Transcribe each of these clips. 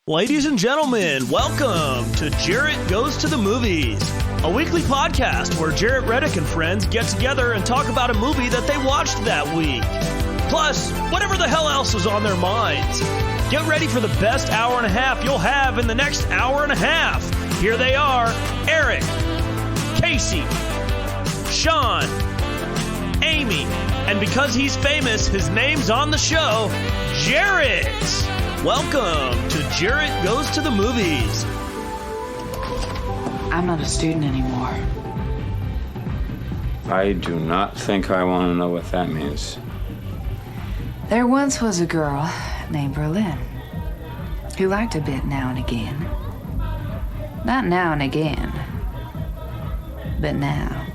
Ladies and gentlemen, welcome to Jarrett Goes to the Movies, a weekly podcast where Jarrett Reddick and friends get together and talk about a movie that they watched that week. Plus, whatever the hell else is on their minds. Get ready for the best hour and a half you'll have in the next hour and a half. Here they are, Eric, Casey, Sean, Amy, and because he's famous, his name's on the show, Jarrett. Welcome to Jarrett Goes to the Movies. I'm not a student anymore. I do not think I want to know what that means. There once was a girl named Berlin who liked a bit now and again. Not now and again, but now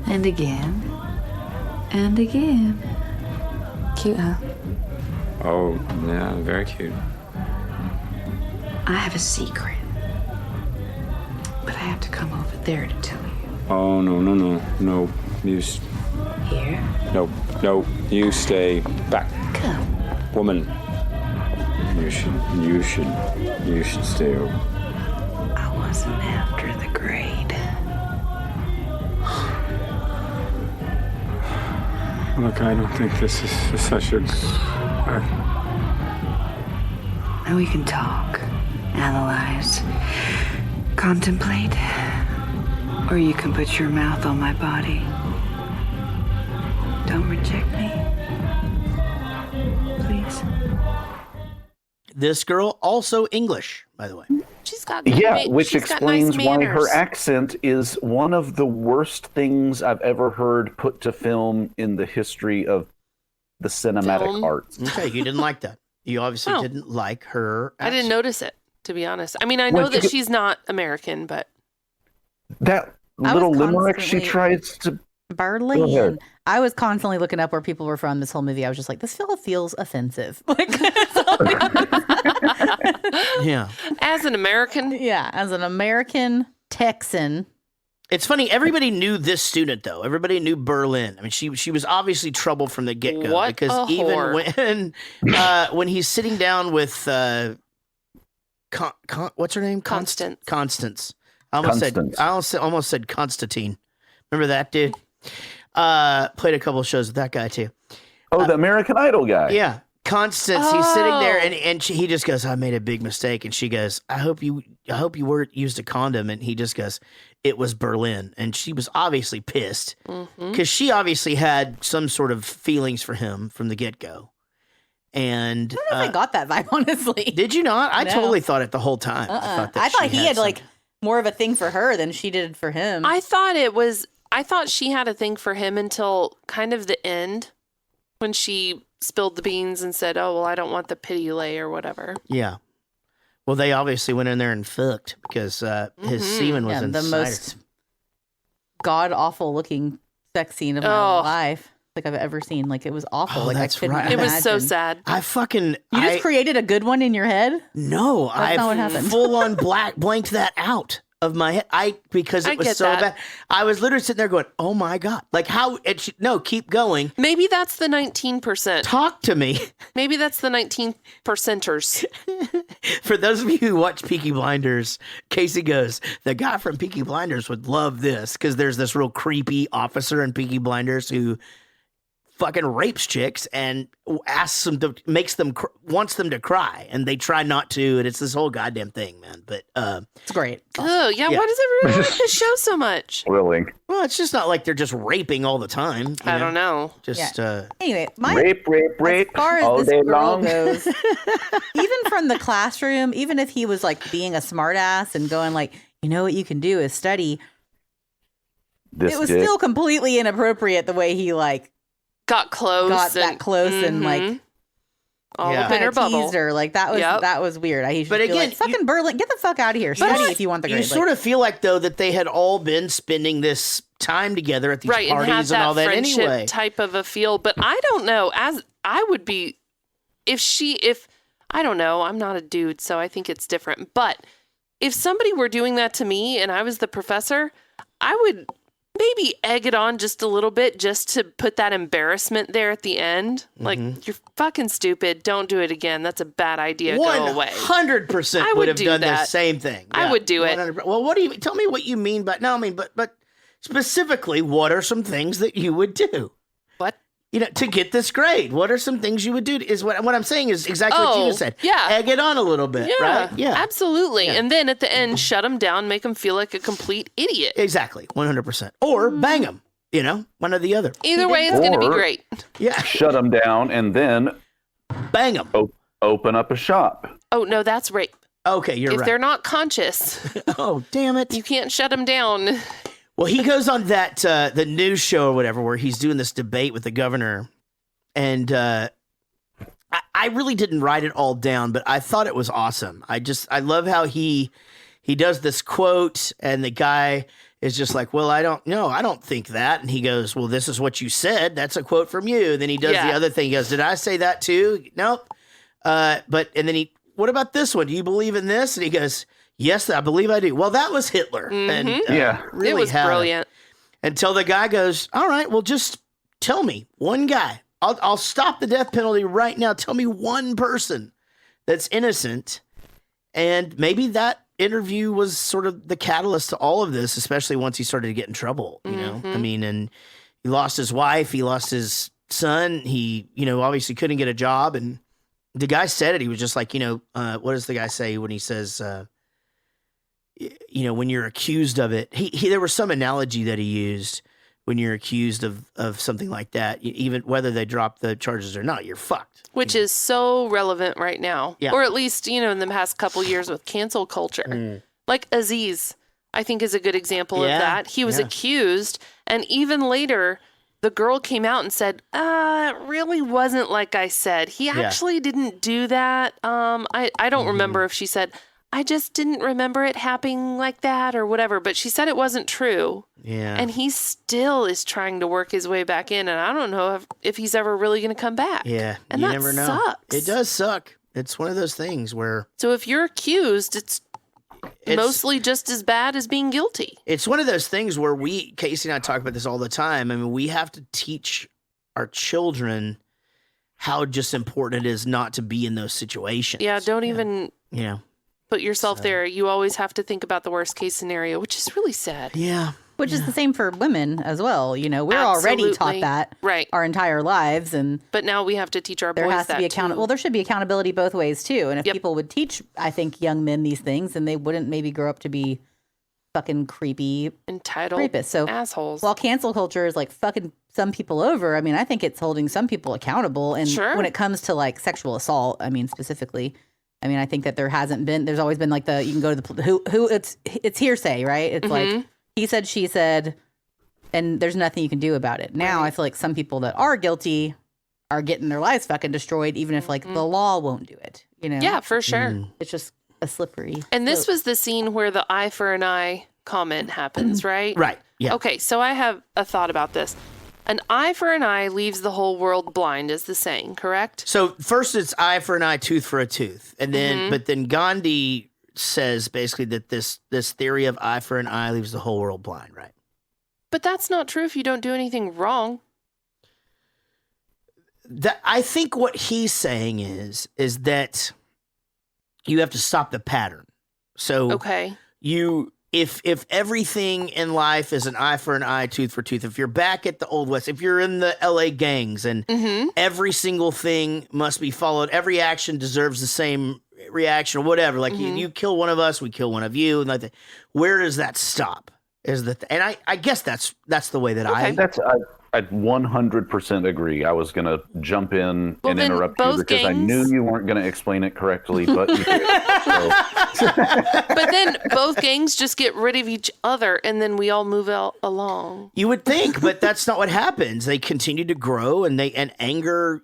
and again and again. Cute, huh? Oh, yeah, very cute. I have a secret, but I have to come over there to tell you. Oh, no. Here? No, you stay back. Come. Woman. You should stay over. I wasn't after the grade. Look, I don't think this is such a... Now we can talk, analyze, contemplate, or you can put your mouth on my body. Don't reject me, please. This girl, also English, by the way. She's got which she's explains got nice why manners. her accent is one of the worst things I've ever heard put to film in the history of the cinematic arts. Okay, you didn't like that. You obviously No. didn't like her I didn't accent. notice it, to be honest. I mean, I know Well, that she's not American, but That I was little limerick she constantly- tries to... Go Berlin. ahead. I was constantly looking up where people were from this whole movie. I was just like, this feels offensive. Like, Yeah. as an American, yeah, as an American Texan. It's funny, everybody knew this student, though. Everybody knew Berlin. I mean, she was obviously trouble from the get-go. What because a even whore. when he's sitting down with, what's her name? Constance. Constance. Constance. I almost said Constantine. Remember that dude? Played a couple of shows with that guy, too. Oh, the American Idol guy. Yeah. Constance, he's sitting there Oh. and he just goes, I made a big mistake. And she goes, I hope you used a condom. And he just goes, it was Berlin. And she was obviously pissed because she obviously had some sort of feelings for him from the get-go. And I don't know if I got that vibe, honestly. did you not? I No. totally thought it the whole time. I that thought she he had some- like more of a thing for her than she did for him. I thought she had a thing for him until kind of the end when she spilled the beans and said, oh, well, I don't want the pity lay or whatever. Yeah. Well, they obviously went in there and fucked because his semen was yeah, inside the her. most god awful looking sex scene of my Oh. life like I've ever seen. Like, it was awful. Oh, like, that's I couldn't right. It was so imagine. sad. I fucking... You just created a good one in your head? No, I not what happened. full on blanked that out of my head. Because I it was get so that. bad. I was literally sitting there going, "Oh my god!" Like how? No, keep going. Maybe that's the 19%. Talk to me. Maybe that's the 19%ers. For those of you who watch Peaky Blinders, Casey goes, "The guy from Peaky Blinders would love this because there's this real creepy officer in Peaky Blinders who fucking rapes chicks and asks them to wants them to cry, and they try not to, and it's this whole goddamn thing, man. But It's great. Oh, yeah. Yeah. Why does everyone like this show so much? Willing. well, it's just not like they're just raping all the time. I don't know. Just Anyway, my Rape, as far all as day this girl long. goes, even from the classroom, even if he was like being a smartass and going like, you know what you can do is study, This it was dick. still completely inappropriate the way he like Got close. got that close and like Mhm. all Yeah. up in her kind of bubble. teased her. Like that was Yep. that was weird. He should But be again, like, fucking Berlin, get the fuck out of here. Study if you want the you grade. sort of feel like though that they had all been spending this time together at these Right, and parties had and, that all that friendship anyway. type of a feel. But I don't know. As I would be, if I don't know, I'm not a dude, so I think it's different. But if somebody were doing that to me and I was the professor, I would maybe egg it on just a little bit just to put that embarrassment there at the end. Like, you're fucking stupid. Don't do it again. That's a bad idea. Go away. 100% I would would have do done the that. same thing. I would do it. 100%. Well, what do you tell me what you mean by no? I mean, but specifically, what are some things that you would do? What? To get this grade, what are some things you would do? Is what I'm saying is exactly what you just said. Yeah. Egg it on a little bit, right? Yeah, absolutely. And then at the end, shut them down, make them feel like a complete idiot. exactly, 100%. Or bang them, one or the other. Either way, it's going to be Or- great. Yeah, Shut them down and then bang them. open up a shop. Oh, no, that's rape. Okay, you're If right. they're not conscious, Oh, damn it. you can't shut them down. Well, he goes on that the news show or whatever where he's doing this debate with the governor, and I really didn't write it all down, but I thought it was awesome. I love how he does this quote, and the guy is just like, "Well, I don't think that," and he goes, "Well, this is what you said. That's a quote from you." Then he does the other thing. He goes, "Did I say that too?" Nope. And then what about this one? Do you believe in this? And he goes, "Yes, I believe I do." Well, that was Hitler. And really It was had brilliant. until the guy goes, "All right, well, just tell me one guy. I'll stop the death penalty right now. Tell me one person that's innocent." And maybe that interview was sort of the catalyst to all of this, especially once he started to get in trouble, I mean, and he lost his wife, he lost his son, he, obviously couldn't get a job. And the guy said it. He was just like, what does the guy say when he says, when you're accused of it, there was some analogy that he used when you're accused of something like that, even whether they drop the charges or not, you're fucked. Which is so relevant right now. Yeah. Or at least, in the past couple years with cancel culture. Like Aziz, I think is a good example of that. He was accused, and even later, the girl came out and said, it really wasn't like I said. He actually didn't do that. I don't remember if she said, I just didn't remember it happening like that or whatever, but she said it wasn't true. Yeah. And he still is trying to work his way back in, and I don't know if he's ever really going to come back. Yeah. And you that never know. sucks. It does suck. It's one of those things where So if you're accused, it's mostly just as bad as being guilty. it's one of those things where Casey and I talk about this all the time. I mean, we have to teach our children how just important it is not to be in those situations. Yeah, don't even put yourself there. You always have to think about the worst case scenario, which is really sad. Yeah. Which is the same for women as well. We're already taught Absolutely. that Right. our entire lives, and But now we have to teach our there boys has to that be too. Well, there should be accountability both ways too. And if people would teach, I think, young men these things, then they wouldn't maybe grow up to be fucking creepy Entitled rapists. So assholes. while cancel culture is like fucking some people over, I mean, I think it's holding some people accountable. And Sure. when it comes to like sexual assault, I mean, specifically, I mean, I think that there's always been like you can go to the who it's hearsay, right? It's like he said, she said, and there's nothing you can do about it. Now I feel like some people that are guilty are getting their lives fucking destroyed, even if like the law won't do it. Yeah, for sure. It's just a slippery. And this slope. was the scene where the eye for an eye comment happens, right? Right. Yeah. Okay, so I have a thought about this. An eye for an eye leaves the whole world blind, is the saying, correct? So first it's eye for an eye, tooth for a tooth. And then, but then Gandhi says basically that this theory of eye for an eye leaves the whole world blind, right? But that's not true if you don't do anything wrong. I think what he's saying is that you have to stop the pattern. So Okay. if everything in life is an eye for an eye, tooth for tooth, if you're back at the Old West, if you're in the LA gangs and every single thing must be followed, every action deserves the same reaction or whatever. Like you kill one of us, we kill one of you, and like that. Where does that stop? And I guess that's the way that I 100% agree. I was going to jump in Well, and then interrupt you both because I gangs- knew you weren't going to explain it correctly, but you did. So, But then both gangs just get rid of each other and then we all move out along. You would think, but that's not what happens. They continue to grow, and anger,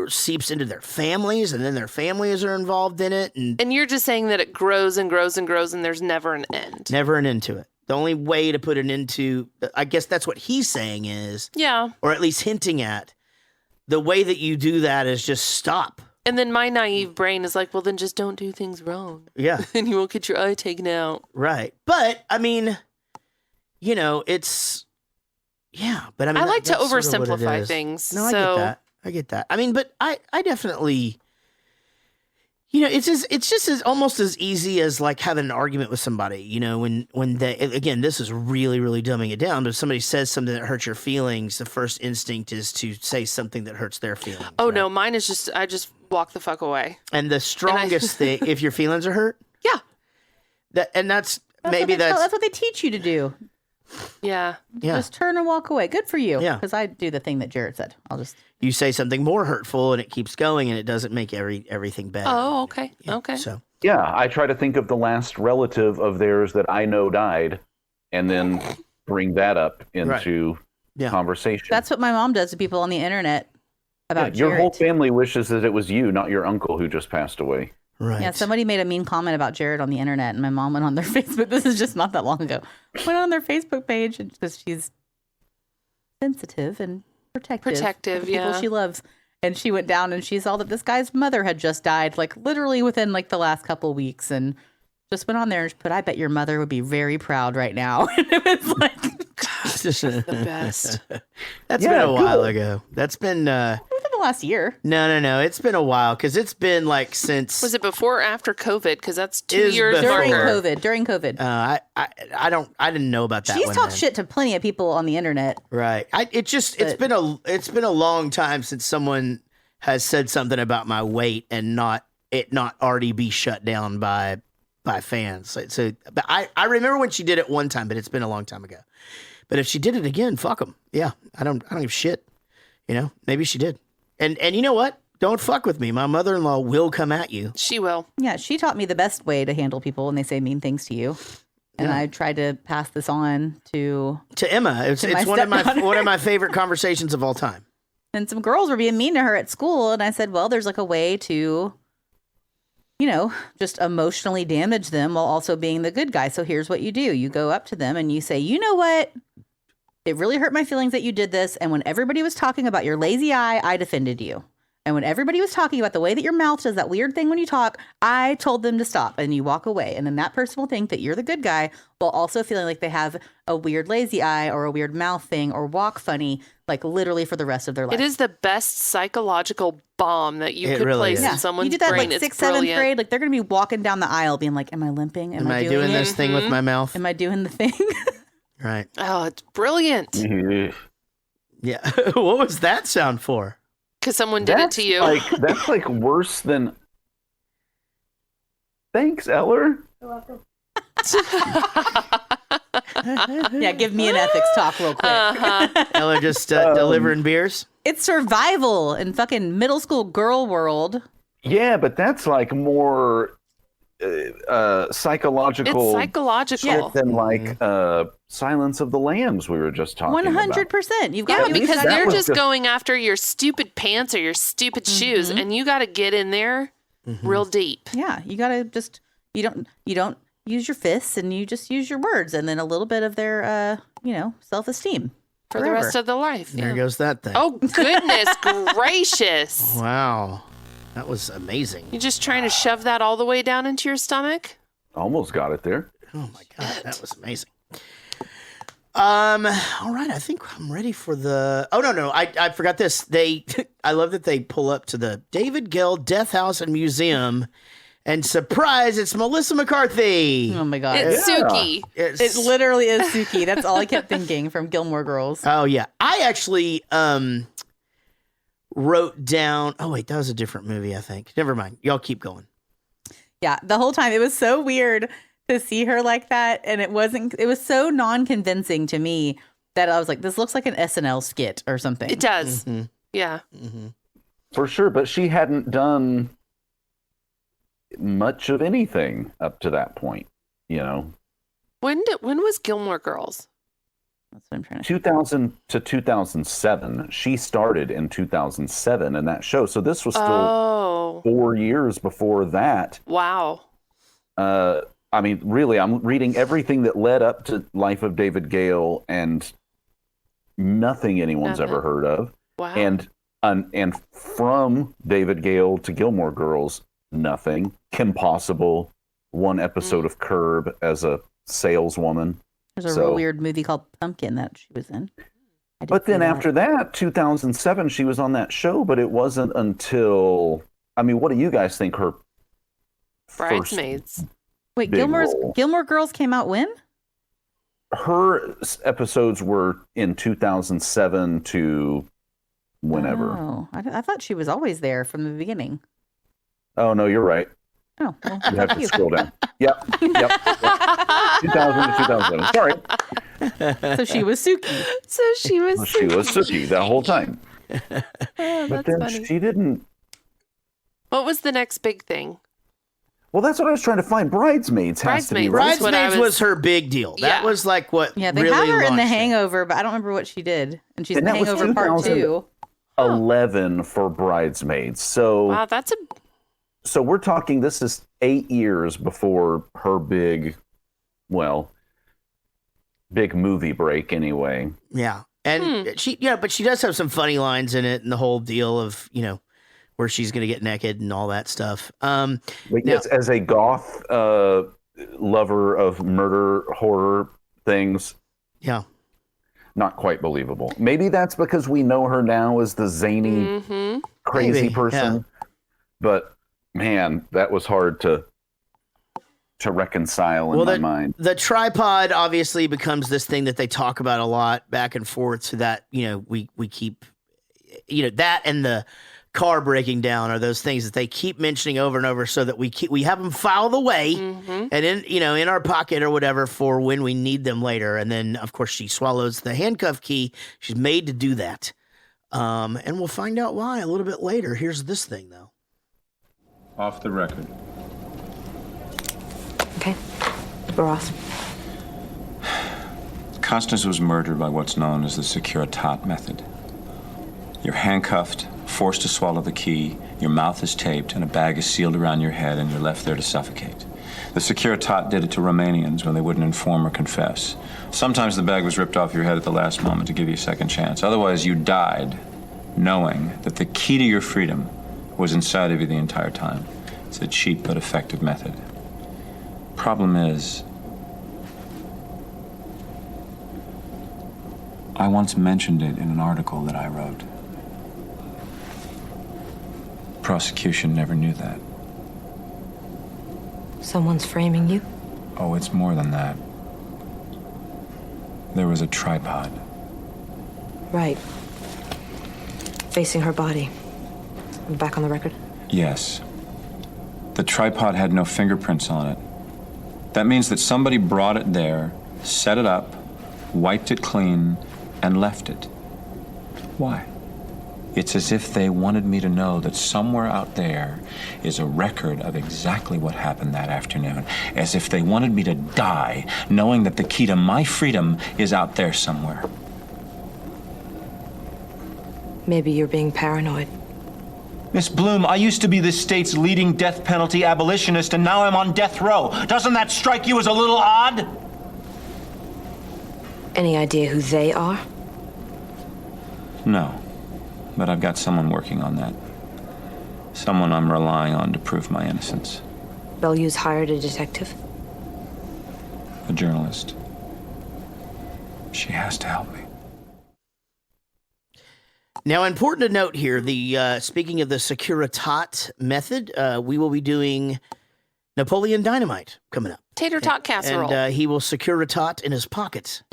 seeps into their families, and then their families are involved in it, and And you're just saying that it grows and grows and grows and there's never an end. never an end to it. The only way to put an end to, I guess that's what he's saying is, Yeah. or at least hinting at, the way that you do that is just stop. And then my naive brain is like, well, then just don't do things wrong. Yeah, And you won't get your eye taken out. right. But I mean, it's Yeah, but I mean, I like to that's sort of what it oversimplify is. things. No, I so get that. I get that. I mean, but I definitely, it's just as almost as easy as like having an argument with somebody. When they, again, this is really, really dumbing it down. But if somebody says something that hurts your feelings, the first instinct is to say something that hurts their feelings. Oh right? no, mine is just I just walk the fuck away. And the strongest thing, if your feelings are hurt, Yeah. that's maybe that's what they teach you to do. Yeah. Just turn and walk away. Good for you. Yeah. Because I do the thing that Jared said. you say something more hurtful and it keeps going and it doesn't make everything better. Oh, okay. Yeah, Okay. So Yeah, I try to think of the last relative of theirs that I know died, and then bring that up into conversation. That's what my mom does to people on the internet about your Jared. whole family wishes that it was you, not your uncle who just passed away. right. Yeah, somebody made a mean comment about Jared on the internet, and my mom went on their Facebook. This is just not that long ago. Went on their Facebook page because she's sensitive and protective of the people she loves. And she went down and she saw that this guy's mother had just died, like literally within like the last couple of weeks, and just went on there and she put, "I bet your mother would be very proud right now." And it was like The best. That's been a while ago. That's been within the last year. no. It's been a while because it's been like since. Was it before or after COVID? Because that's 2 Is years before. longer. During COVID. I didn't know about that. She's one talked then. shit to plenty of people on the internet. Right. It's been a long time since someone has said something about my weight and not already be shut down by fans. So but I remember when she did it one time, but it's been a long time ago. But if she did it again, fuck them. Yeah, I don't give a shit. Maybe she did. And you know what? Don't fuck with me. My mother-in-law will come at you. She will. Yeah, she taught me the best way to handle people when they say mean things to you. And I tried to pass this on to Emma. It's my one of my stepdaughter. one of my favorite conversations of all time. And some girls were being mean to her at school. And I said, well, there's like a way to, just emotionally damage them while also being the good guy. So here's what you do. You go up to them and you say, you know what? It really hurt my feelings that you did this. And when everybody was talking about your lazy eye, I defended you. And when everybody was talking about the way that your mouth does that weird thing when you talk, I told them to stop, and you walk away. And then that person will think that you're the good guy while also feeling like they have a weird lazy eye or a weird mouth thing or walk funny, like literally for the rest of their life. It is the best psychological bomb that you It could really place is. in someone's you do that brain. like It's 6th, 7th brilliant. grade. Like they're going to be walking down the aisle being like, am I limping? Am I doing this thing with my mouth? Am I doing the thing? Right. Oh, it's brilliant. Yeah. What was that sound for? Because someone did it to you. That's like worse than. Thanks, Eller. Yeah, give me an ethics talk real quick. Ella just delivering beers? It's survival in fucking middle school girl world. Yeah, but that's like more psychological. It's psychological. Than like Silence of the Lambs we were just talking about. 100%. You've got Yeah, to because that they're was just just- going after your stupid pants or your stupid shoes, and you got to get in there real deep. Yeah, you got to just you don't use your fists, and you just use your words, and then a little bit of their self-esteem For the rest of their life. There goes that thing. Oh, goodness gracious. Wow. That was amazing. You just trying to shove that all the way down into your stomach? Almost got it there. Oh my God, that was amazing. All right, I think I'm ready for the. Oh no, I forgot this. I love that they pull up to the David Gale Death House and Museum, and surprise, it's Melissa McCarthy. Oh my god, It's Suki. it literally is Suki. That's all I kept thinking from Gilmore Girls. Oh yeah, I actually wrote down. Oh wait, that was a different movie. I think. Never mind. Y'all keep going. Yeah, the whole time it was so weird to see her like that, and it was so non-convincing to me that I was like, this looks like an SNL skit or something. It does. Yeah. For sure, but she hadn't done much of anything up to that point, When was Gilmore Girls? That's what I'm trying to 2000 to 2007. She started in 2007 in that show. So this was still 4 years before that. Wow. I mean, really, I'm reading everything that led up to Life of David Gale, and nothing anyone's ever heard of. Wow. And from David Gale to Gilmore Girls, nothing. Kim Possible, one episode of Curb as a saleswoman. There's a real weird movie called Pumpkin that she was in. But then after that, 2007, she was on that show, but it wasn't until, I mean, what do you guys think her Bridesmaids. Wait, big Gilmore role? Girls came out when? Her episodes were in 2007 to whenever. Oh, I thought she was always there from the beginning. Oh, no, you're right. Oh, well, You have to scroll down. Yep. 2000 to 2007. Sorry. so she was Suki. So she was. She was Suki that whole time. Oh, But that's then funny. she didn't. What was the next big thing? Well, that's what I was trying to find. Bridesmaids has to be right. That's what I Bridesmaids was- was her big deal. That Yeah. was like what Yeah, they really have her in The launched it. Hangover, but I don't remember what she did. And she's in And The that was Hangover Part 2000. 2. 11 for Bridesmaids. So Wow, that's a. So we're talking, this is 8 years before her big movie break anyway. Yeah. And but she does have some funny lines in it and the whole deal of, where she's going to get naked and all that stuff. But yes, as a goth lover of murder horror things, Yeah. not quite believable. Maybe that's because we know her now as the zany, crazy Maybe, person. yeah. But man, that was hard to reconcile in my mind. The tripod obviously becomes this thing that they talk about a lot back and forth, so that we keep that and the car breaking down are those things that they keep mentioning over and over, so that we have them filed away and in our pocket or whatever for when we need them later. And then of course she swallows the handcuff key. She's made to do that, and we'll find out why a little bit later. Here's this thing though. Off the record. Okay. We're off. Constance was murdered by what's known as the Securitat method. You're handcuffed, forced to swallow the key, your mouth is taped, and a bag is sealed around your head, and you're left there to suffocate. The Securitat did it to Romanians when they wouldn't inform or confess. Sometimes the bag was ripped off your head at the last moment to give you a second chance. Otherwise, you died knowing that the key to your freedom was inside of you the entire time. It's a cheap but effective method. Problem is, I once mentioned it in an article that I wrote. Prosecution never knew that. Someone's framing you? Oh, it's more than that. There was a tripod. Right. Facing her body. We're back on the record? Yes. The tripod had no fingerprints on it. That means that somebody brought it there, set it up, wiped it clean, and left it. Why? It's as if they wanted me to know that somewhere out there is a record of exactly what happened that afternoon. As if they wanted me to die, knowing that the key to my freedom is out there somewhere. Maybe you're being paranoid. Miss Bloom, I used to be this state's leading death penalty abolitionist, and now I'm on death row. Doesn't that strike you as a little odd? Any idea who they are? No. But I've got someone working on that. Someone I'm relying on to prove my innocence. Bellevue's hired a detective? A journalist. She has to help me. Now, important to note here, the speaking of the Securitat method, we will be doing Napoleon Dynamite coming up. Tater tot casserole. And he will Securitat in his pockets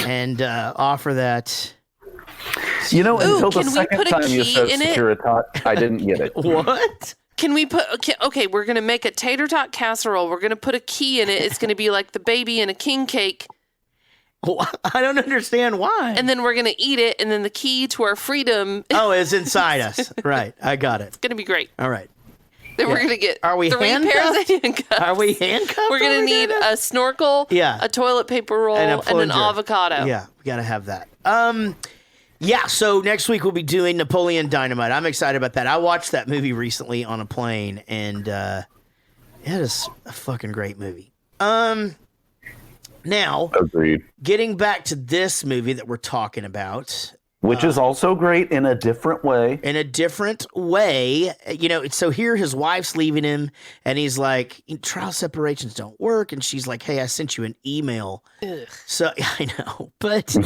and offer that. Until the can we second put a time you key said in it? Securitat, I didn't get it. What? Can we put, okay, we're going to make a tater tot casserole. We're going to put a key in it. It's going to be like the baby in a king cake. I don't understand why. And then we're going to eat it. And then the key to our freedom is Oh, it's inside us. Right. I got it. going to be great. All right. Then we're going to get Are we 3 pairs handcuffed? of handcuffs. Are we handcuffed? We're going over to need there? a snorkel, Yeah. a toilet paper roll, And a and an plunger. avocado. Yeah, we got to have that. Yeah, so next week we'll be doing Napoleon Dynamite. I'm excited about that. I watched that movie recently on a plane, and it is a fucking great movie. Now, Agreed. getting back to this movie that we're talking about, Which is also great in a different way. in a different way, so here his wife's leaving him, and he's like, trial separations don't work, and she's like, hey, I sent you an email. So, I know, but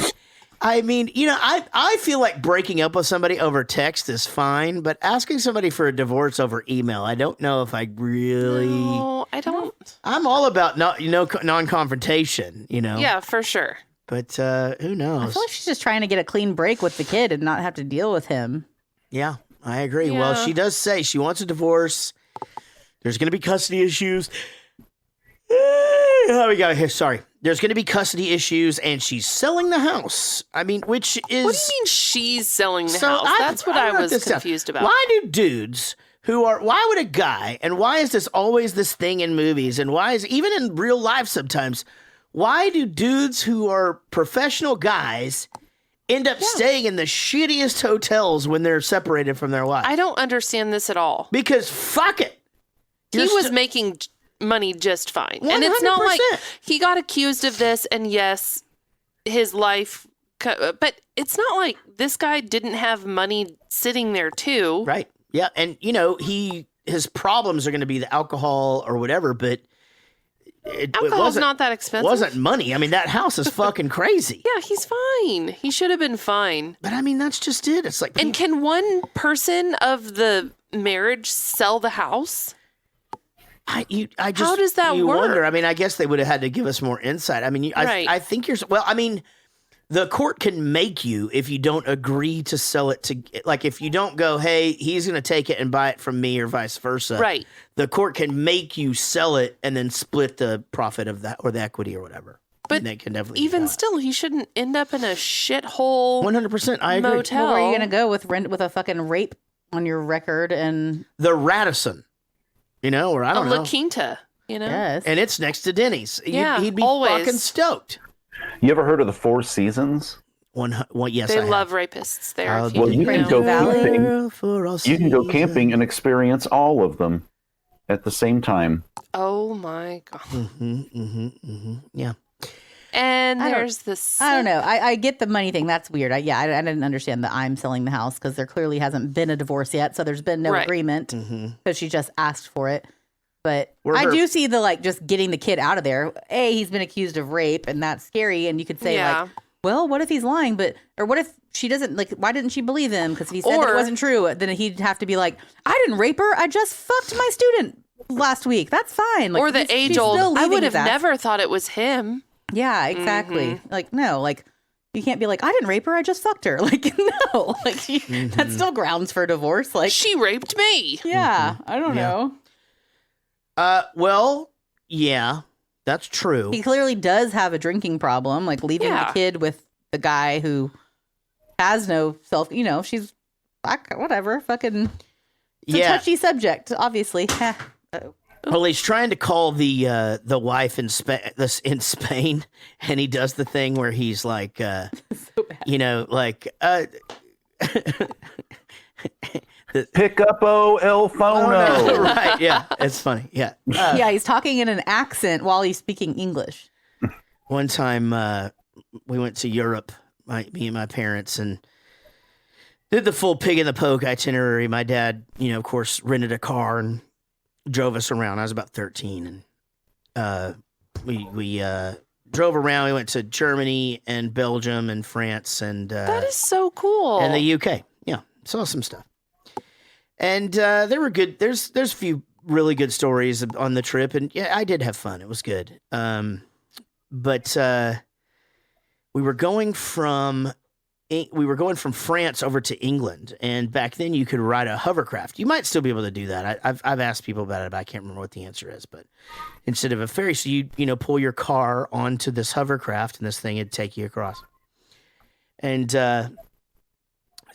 I mean, I feel like breaking up with somebody over text is fine, but asking somebody for a divorce over email, I don't know if I really. No, I don't. I'm all about non-confrontation, Yeah, for sure. But who knows? I feel like she's just trying to get a clean break with the kid and not have to deal with him. Yeah, I agree. Yeah. Well, she does say she wants a divorce. There's going to be custody issues. Oh, we got here. Sorry. There's going to be custody issues, and she's selling the house. I mean, which is... What do you mean she's selling the So house? That's what I wrote was this down. confused about. Why do dudes why would a guy, and why is this always this thing in movies, and why is, even in real life sometimes, why do dudes who are professional guys end up staying in the shittiest hotels when they're separated from their wife? I don't understand this at all. Because fuck it. He was making money just fine. And it's not like 100%. he got accused of this, and yes, his life, but it's not like this guy didn't have money sitting there too. Right. Yeah. And, his problems are going to be the alcohol or whatever, but Alcohol's not that expensive. It wasn't money. I mean, that house is fucking crazy. Yeah, he's fine. He should have been fine. But I mean, that's just it. It's like, And can one person of the marriage sell the house? I just, How does that you work? wonder. I mean, I guess they would have had to give us more insight. I mean, Right. I think well, I mean, the court can make you if you don't agree to sell it to, like, if you don't go, hey, he's going to take it and buy it from me or vice versa. Right. The court can make you sell it and then split the profit of that or the equity or whatever. But and they can definitely do even that. still, he shouldn't end up in a shithole 100%. I agree. motel. Well, where are you going to go with a fucking rape on your record and The Radisson, or I don't know. La Quinta, yes. And it's next to Denny's. Yeah, He'd be always. fucking stoked. You ever heard of the Four Seasons? Yes, They I love have. rapists there. I'll If Well, you you didn't can know. go Valley. camping. You can go camping and experience all of them at the same time. Oh my God. Yeah. And I don't- there's this. I don't know. I get the money thing. That's weird. I didn't understand the I'm selling the house because there clearly hasn't been a divorce yet. So there's been no Right. agreement because she just asked for it. But Were I her- do see the just getting the kid out of there. He's been accused of rape and that's scary. And you could say Yeah. well, what if he's lying? Or what if she doesn't why didn't she believe him? Because if he said that Or- it wasn't true, then he'd have to be like, I didn't rape her. I just fucked my student last week. That's fine. Like, Or the she's age still old. I leaving would his have ass. never thought it was him. Yeah, exactly. No, you can't be like, I didn't rape her, I just fucked her. No, that's still grounds for divorce. She raped me. Yeah, I don't know. Well, yeah, that's true. He clearly does have a drinking problem, leaving Yeah. the kid with the guy who has no self, she's whatever, fucking it's a touchy subject, obviously. Well, he's trying to call the wife in Spain, and he does the thing where he's like, Pick up el phono. right? Yeah, it's funny. Yeah. Yeah, he's talking in an accent while he's speaking English. One time we went to Europe, me and my parents, and did the full pig in the poke itinerary. My dad, of course, rented a car and drove us around. I was about 13, and we drove around. We went to Germany and Belgium and France and That is so cool. and the UK. Yeah, saw some stuff. And there were good. There's a few really good stories on the trip, and yeah, I did have fun. It was good. But we were going from France over to England, and back then you could ride a hovercraft. You might still be able to do that. I've asked people about it, but I can't remember what the answer is. But instead of a ferry, so you pull your car onto this hovercraft, and this thing would take you across. And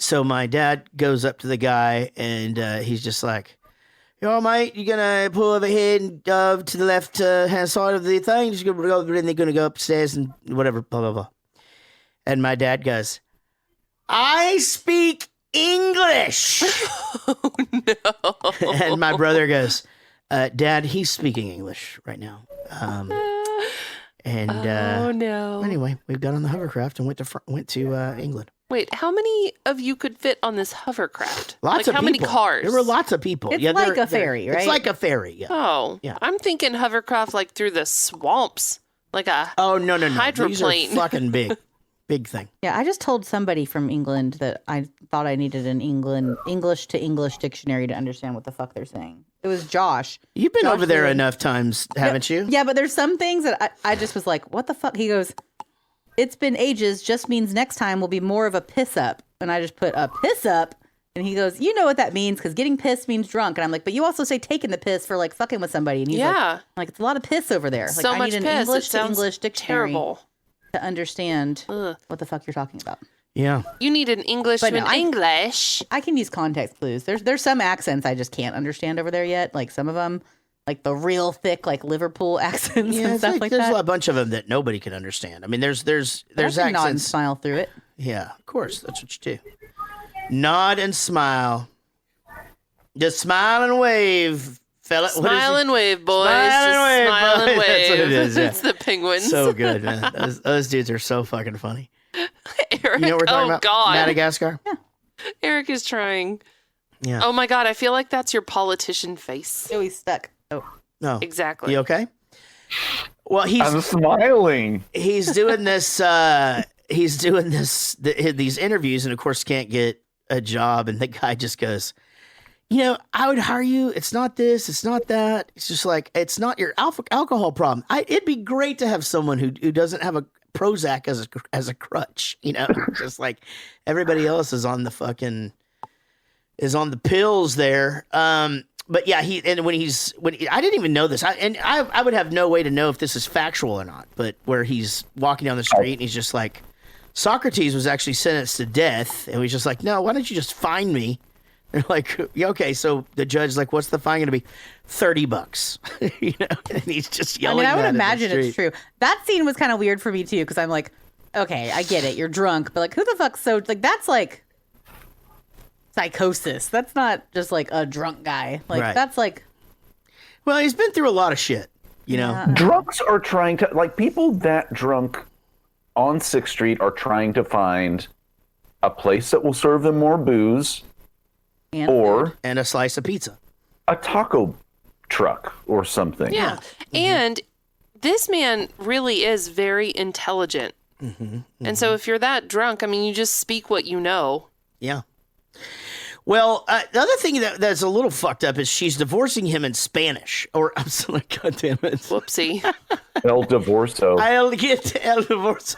so my dad goes up to the guy, and he's just like, "Yo, mate, you're gonna pull over here and to the left hand side of the thing. Just gonna go, and they're gonna go upstairs and whatever, blah blah blah." And my dad goes, "I speak English." Oh, no. And my brother goes, "Dad, he's speaking English right now." And Oh no. anyway, we got on the hovercraft and went to England. Wait, how many of you could fit on this hovercraft? Lots of how people. many cars? There were lots of people. It's yeah, like they're- a ferry, they're- right? It's like a ferry. Yeah. Oh, Yeah. I'm thinking hovercraft through the swamps, like a. Oh no! These are Hydroplane. fucking big. Big thing. Yeah, I just told somebody from England that I thought I needed an English to English dictionary to understand what the fuck they're saying. It was Josh. You've been Josh over there Lee. enough times, haven't you? Yeah, but there's some things that I just was like, what the fuck? He goes, it's been ages, just means next time will be more of a piss up. And I just put a piss up. And he goes, you know what that means, because getting pissed means drunk. And I'm like, but you also say taking the piss for like fucking with somebody. And he's like, it's a lot of piss over there. So like, much I need piss. an English It to sounds English dictionary terrible. to understand what the fuck you're talking about. Yeah. You need an Englishman But no, English. I can use context clues. There's some accents I just can't understand over there yet. Like some of them, like the real thick, like Liverpool accents Yeah, and stuff like there's that. a bunch of them that nobody can understand. I mean, there's I can nod and accents. smile through it. Yeah, of course. That's what you do. Nod and smile. Just smile and wave, fella. Smile and wave, boys. Smile Just and wave, smile and boys. wave. That's what it is, yeah. It's the penguins. So good, man. Those dudes are so fucking funny. Eric, You know what we're talking about? God. Madagascar? Eric is trying. Yeah. Oh my God, I feel like that's your politician face. Oh, he's stuck. Oh, No. Exactly. You okay? Well, I'm smiling. he's doing this. These interviews, and of course can't get a job. And the guy just goes, I would hire you. It's not this. It's not that. It's just like, it's not your alcohol problem. It'd be great to have someone who doesn't have a Prozac as a crutch. Just like everybody else is on the pills there. But yeah, I didn't even know this. I would have no way to know if this is factual or not. But where he's walking down the street and he's just like, Socrates was actually sentenced to death, and he's just like, no, why don't you just fine me? They're like, yeah, okay. So the judge's like, what's the fine going to be? $30. And he's just yelling. I would that in the imagine it's street. true. That scene was kind of weird for me too, because I'm like, okay, I get it, you're drunk, but like, who the fuck's so like? That's like psychosis. That's not just like a drunk guy. Like Right. that's like, Well, he's been through a lot of shit. Drunks are trying to, like, people that drunk on 6th Street are trying to find a place that will serve them more booze and or And a slice of pizza. a taco truck or something. Yeah. And this man really is very intelligent. And so if you're that drunk, I mean, you just speak what you know. Yeah. Well, the other thing that's a little fucked up is she's divorcing him in Spanish. Or, I'm sorry, God damn it. Whoopsie. El Divorcio. I'll get el divorce.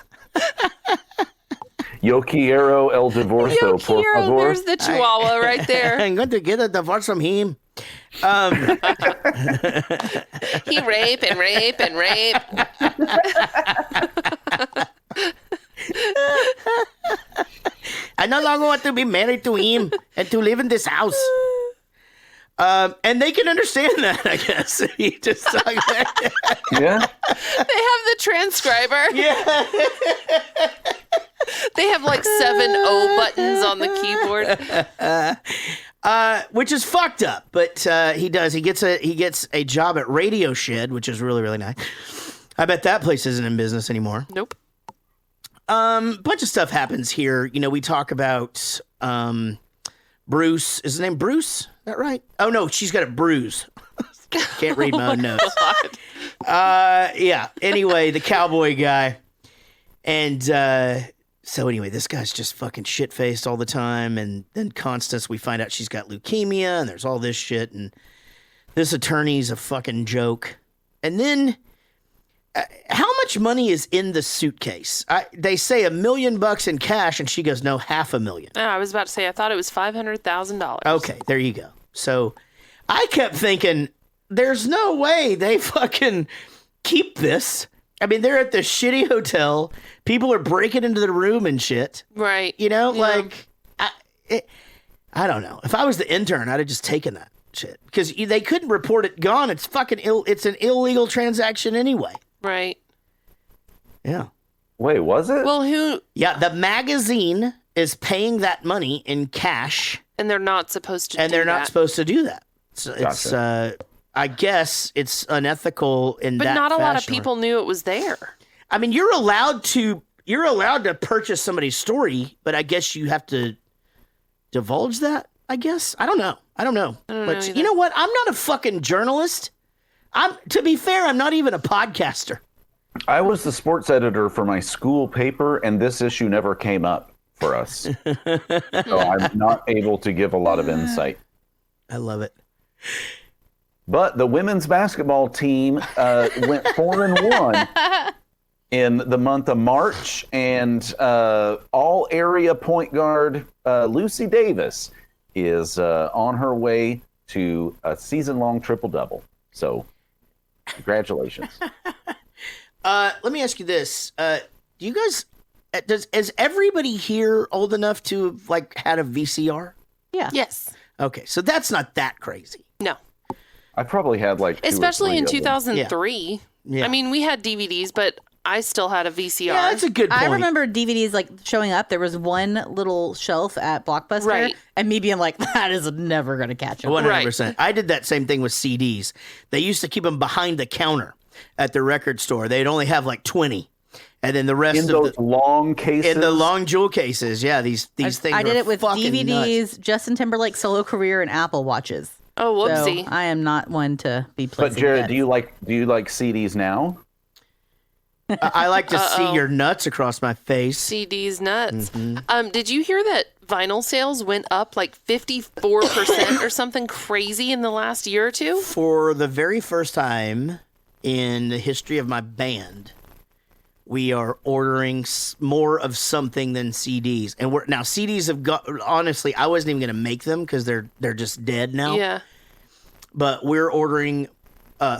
Yo quiero el divorcio, Yo, por Kiro, favor. there's the chihuahua right there. I'm going to get a divorce from him. He rape and rape and rape. I no longer want to be married to him and to live in this house. And they can understand that, I guess. He just talks like Yeah. They have the transcriber. Yeah. They have like 7 O buttons on the keyboard. Which is fucked up, but he does. He gets a job at Radio Shed, which is really, really nice. I bet that place isn't in business anymore. Nope. Bunch of stuff happens here. We talk about Bruce. Is his name Bruce? Is that right? Oh no, she's got a bruise. Can't read my own notes. Yeah. Anyway, the cowboy guy, and so anyway, this guy's just fucking shit faced all the time, and then Constance, we find out she's got leukemia, and there's all this shit, and this attorney's a fucking joke, and then. How much money is in the suitcase? They say $1 million in cash, and she goes, no, $500,000. Oh, I was about to say, I thought it was $500,000. Okay, there you go. So I kept thinking, there's no way they fucking keep this. I mean, they're at the shitty hotel. People are breaking into the room and shit. Right. Like, I don't know. If I was the intern, I'd have just taken that shit. Because they couldn't report it gone. It's fucking it's an illegal transaction anyway. Right. Yeah. Wait, was it? Well, who? Yeah, the magazine is paying that money in cash, And they're not supposed to and do they're not that. supposed to do that. So it's, Gotcha. I guess it's unethical in But that not a lot of fashion. people knew it was there. I mean, you're allowed to purchase somebody's story, but I guess you have to divulge that. I guess I don't know. don't But know you either. know what? I'm not a fucking journalist. To be fair, I'm not even a podcaster. I was the sports editor for my school paper, and this issue never came up for us. So I'm not able to give a lot of insight. I love it. But the women's basketball team went 4-1 in the month of March, and all area point guard Lucy Davis is on her way to a season-long triple-double. So, congratulations. Let me ask you this: do you guys? Is everybody here old enough to have, like, had a VCR? Yeah. Yes. Okay, so that's not that crazy. No. I probably had like 2 or Especially 3 in of them. 2003. Yeah. I mean, we had DVDs, but I still had a VCR. Yeah, that's a good point. I remember DVDs like showing up. There was one little shelf at Blockbuster, Right. and me being like, "That is never going to catch up." 100%. I did that same thing with CDs. They used to keep them behind the counter at the record store. They'd only have like 20. And then the rest In of those the long cases. in the long jewel cases. Yeah, these things I did are it with fucking DVDs, nuts. Justin Timberlake solo career, and Apple Watches. Oh, whoopsie. So I am not one to be placing But Jared, bets. do you like CDs now? I like to see your nuts across my face. CD's nuts. Mm-hmm. Did you hear that vinyl sales went up like 54% or something crazy in the last year or two? For the very first time in the history of my band, we are ordering more of something than CDs. And now CDs have got, honestly, I wasn't even going to make them because they're just dead now. Yeah. But we're ordering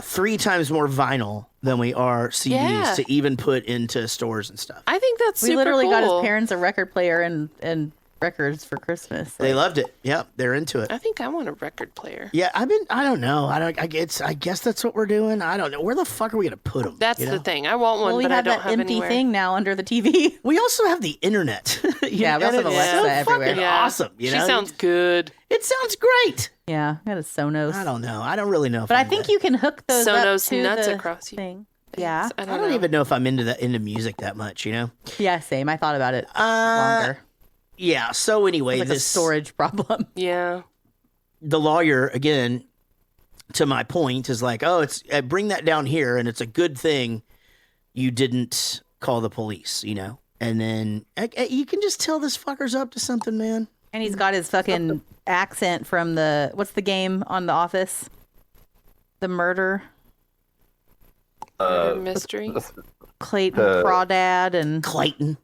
3 times more vinyl than we are CDs Yeah. to even put into stores and stuff. I think that's we super literally got cool. his parents a record player and records for Christmas. They loved it. Yep, they're into it. I think I want a record player. Yeah, I don't know. I guess that's what we're doing. I don't know. Where the fuck are we going to put them? That's the thing. I want one, Well, we but I have don't that have empty anywhere. thing now under the TV. We also have the internet. Yeah, we and also have it's Alexa so everywhere. fucking Yeah. awesome. You She know? sounds good. It sounds great. Yeah, I got a Sonos. I don't know. I don't really know. If But I I'm think that- you can hook those up Sonos to nuts the across you. thing. Yeah, I I don't don't know. even know if I'm into music that much. You know. yeah, same. I thought about it longer. Yeah. So anyway, It's like a this storage problem. Yeah. the lawyer again, to my point, is like, oh, it's bring that down here, and it's a good thing you didn't call the police. You know. And then you can just tell this fucker's up to something, man. And he's got his fucking accent from what's the game on The Office? The murder. Murder mystery. Clayton Crawdad and Clayton.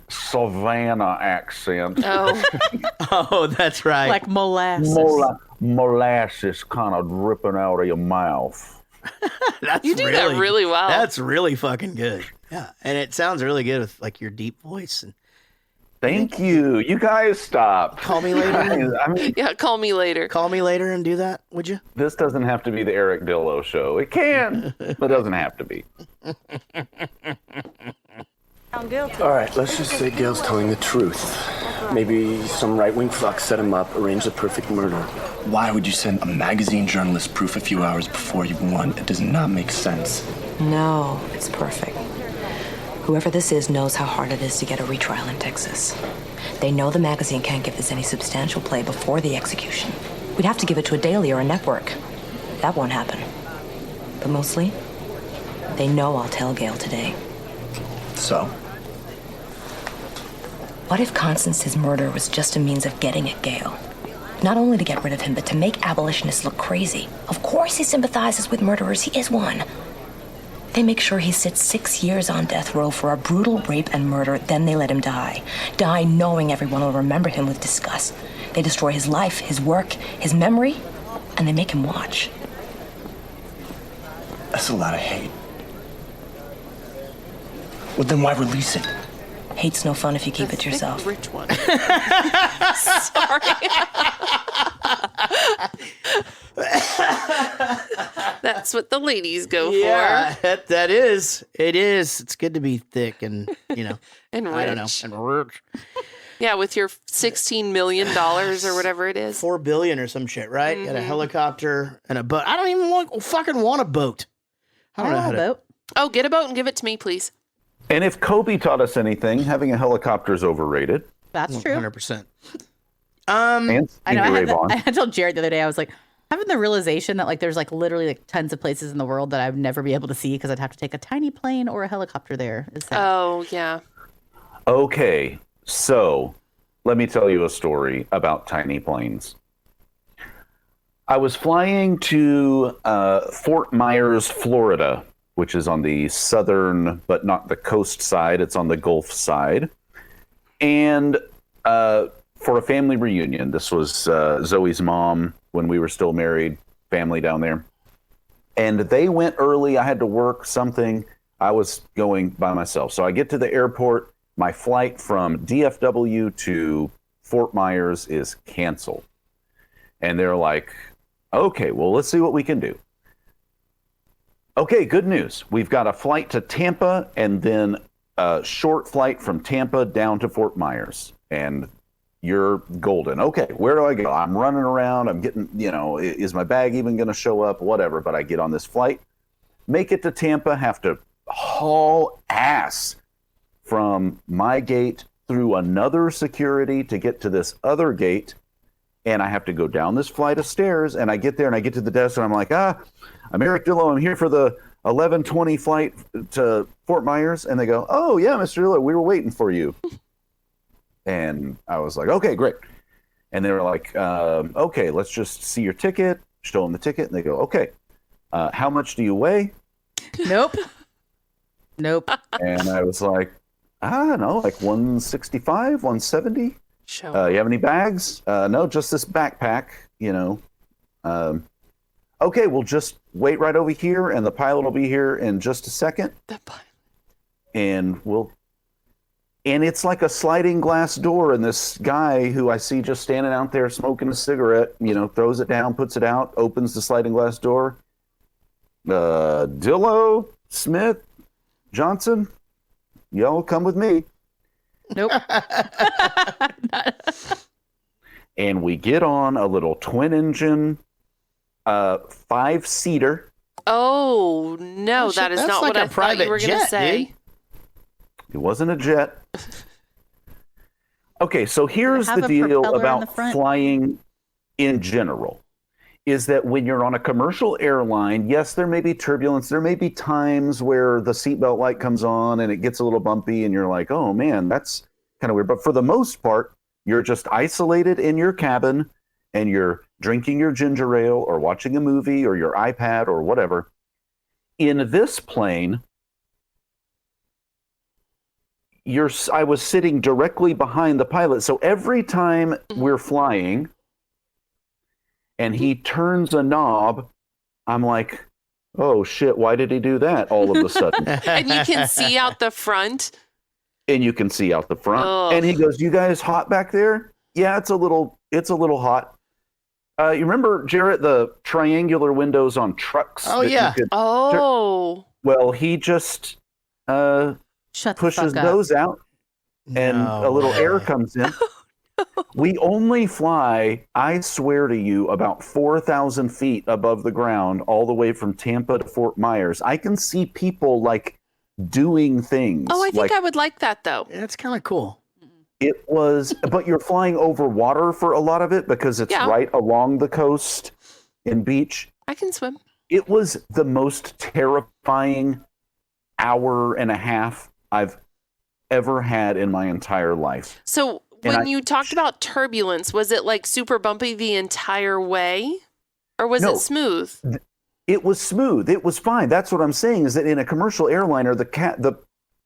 Savannah accent. Oh, Oh, that's right. like molasses. Molasses kind of dripping out of your mouth. That's you do that really well. That's really fucking good. Yeah, and it sounds really good with like your deep voice. And Thank you. You guys stop. call me later. Guys, I mean, yeah. Call me later. Call me later and do that, would you? this doesn't have to be the Eric Dillo show. It can, but it doesn't have to be. All right, let's just say Gale's telling the truth. Maybe some right-wing fuck set him up, arranged the perfect murder. Why would you send a magazine journalist proof a few hours before you won? It does not make sense. No, it's perfect. Whoever this is knows how hard it is to get a retrial in Texas. They know the magazine can't give this any substantial play before the execution. We'd have to give it to a daily or a network. That won't happen. But mostly, they know I'll tell Gale today. So, What if Constance's murder was just a means of getting at Gale? Not only to get rid of him, but to make abolitionists look crazy. Of course he sympathizes with murderers. He is one. They make sure he sits 6 years on death row for a brutal rape and murder, then they let him die. Die knowing everyone will remember him with disgust. They destroy his life, his work, his memory, and they make him watch. that's a lot of hate. Well, then why release it? Hate's no fun if you keep it to yourself. Rich one. Sorry. That's what the ladies go Yeah, for. that is. It is. It's good to be thick and, you know, And I don't know. rich. And rich. Yeah, with your $16 million or whatever it is. $4 billion or some shit, right? You got a helicopter and a boat. I don't even fucking want a boat. I don't know how to. boat. Oh, get a boat and give it to me, please. And if Kobe taught us anything, having a helicopter is overrated. That's true. 100%. And I know. Stevie Ray Vaughan. I told Jared the other day, I was like, Having the realization that like there's like literally like tons of places in the world that I'd never be able to see because I'd have to take a tiny plane or a helicopter there is sad. Oh, yeah. Okay, so let me tell you a story about tiny planes. I was flying to Fort Myers, Florida, which is on the southern, but not the coast side. It's on the Gulf side. And for a family reunion, this was Zoe's mom when we were still married, family down there. And they went early. I had to work something. I was going by myself. So I get to the airport. My flight from DFW to Fort Myers is canceled. And they're like, okay, well, let's see what we can do. Okay, good news. We've got a flight to Tampa and then a short flight from Tampa down to Fort Myers. And you're golden. Okay, where do I go? I'm running around. I'm getting, is my bag even going to show up? Whatever. But I get on this flight, make it to Tampa, have to haul ass from my gate through another security to get to this other gate. And I have to go down this flight of stairs. And I get there and I get to the desk and I'm like, I'm Eric Dillow. I'm here for the 11:20 flight to Fort Myers. And they go, oh, yeah, Mr. Dillow, we were waiting for you. And I was like, okay, great. And they were like, okay, let's just see your ticket. Show them the ticket. And they go, okay, how much do you weigh? Nope. And I was like, I don't know, like 165, 170. Sure. You have any bags? No, just this backpack, Okay, we'll just wait right over here, and the pilot will be here in just a second. The pilot. And it's like a sliding glass door, and this guy who I see just standing out there smoking a cigarette, throws it down, puts it out, opens the sliding glass door. Dillow, Smith, Johnson, y'all come with me. Nope. And we get on a little twin-engine 5-seater. Oh, no, that is not like what I thought you were going to say. Dude. It wasn't a jet. Okay, so here's the deal about flying in general, is that when you're on a commercial airline, yes, there may be turbulence. There may be times where the seatbelt light comes on and it gets a little bumpy and you're like, oh, man, that's kind of weird. But for the most part, you're just isolated in your cabin and you're drinking your ginger ale or watching a movie or your iPad or whatever. In this plane, I was sitting directly behind the pilot. So every time we're flying and he turns a knob, I'm like, oh shit, why did he do that all of a sudden? And you can see out the front. And you can see out the front. Ugh. And he goes, you guys hot back there? Yeah, it's a little hot. You remember, Jarrett, the triangular windows on trucks? Oh, yeah. Well, he just pushes those out and a little air comes in. We only fly, I swear to you, about 4,000 feet above the ground, all the way from Tampa to Fort Myers. I can see people like doing things. Oh, I think I would like that though. Yeah, it's kind of cool. It was, but you're flying over water for a lot of it because it's right along the coast and beach. I can swim. It was the most terrifying hour and a half I've ever had in my entire life. So when you talked about turbulence, was it like super bumpy the entire way? Or was it smooth? It was smooth. It was fine. That's what I'm saying, is that in a commercial airliner, the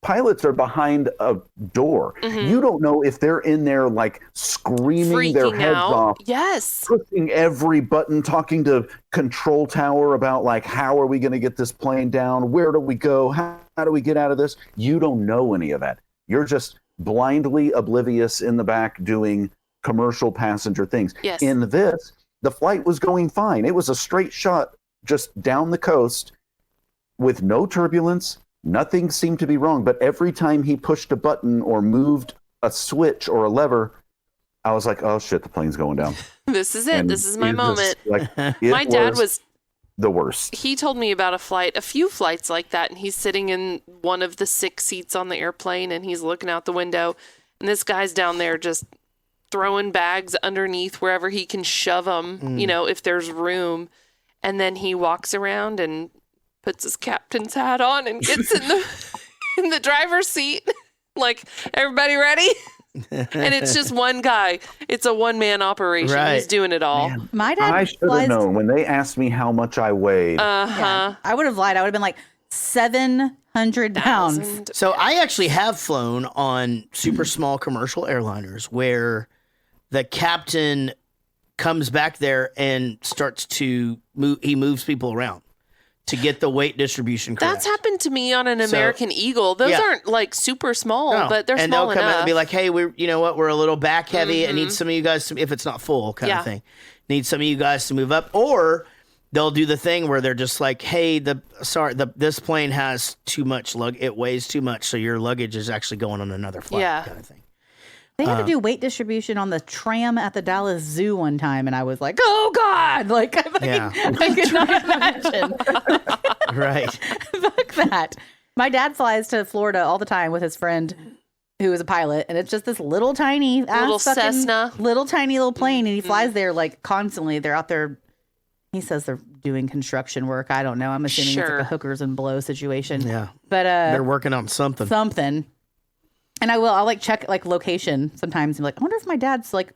pilots are behind a door. Mm-hmm. You don't know if they're in there like screaming freaking their heads out. off. Yes. Pushing every button, talking to control tower about like, how are we going to get this plane down? Where do we go? How do we get out of this? You don't know any of that. You're just blindly oblivious in the back doing commercial passenger things. Yes. In this, the flight was going fine. It was a straight shot just down the coast with no turbulence. Nothing seemed to be wrong, but every time he pushed a button or moved a switch or a lever, I was like, oh shit, the plane's going down. This is it. And this is my moment. My dad was the worst. He told me about a few flights like that, and he's sitting in one of the 6 seats on the airplane, and he's looking out the window, and this guy's down there just throwing bags underneath wherever he can shove them, if there's room. And then he walks around and puts his captain's hat on and gets in the driver's seat. Like, everybody ready? And it's just one guy. It's a one-man operation. Right. He's doing it all. Man, My dad I should have known when they asked me how much I weighed. Yeah, I would have lied. I would have been like 700 pounds. So I actually have flown on super small commercial airliners where the captain comes back there and starts to move. He moves people around to get the weight distribution correct. That's happened to me on an American Eagle. Those aren't like super small, but they're and small they'll come enough. out and be like, "Hey, we're a little back heavy. I need some of you guys to, if it's not full, kind of thing. Need some of you guys to move up." Or they'll do the thing where they're just like, "Hey, this plane has too much luggage. It weighs too much, so your luggage is actually going on another flight." Kind of thing. They had to do weight distribution on the tram at the Dallas Zoo one time, and I was like, "Oh God!" Like, I could not imagine. Right. Fuck that. My dad flies to Florida all the time with his friend, who is a pilot, and it's just this little tiny little Cessna, little tiny little plane, and he flies there like constantly. They're out there. He says they're doing construction work. I don't know. I'm assuming it's like a hookers and blow situation. Yeah, but they're working on something. And I'll like check like location sometimes and be like, I wonder if my dad's like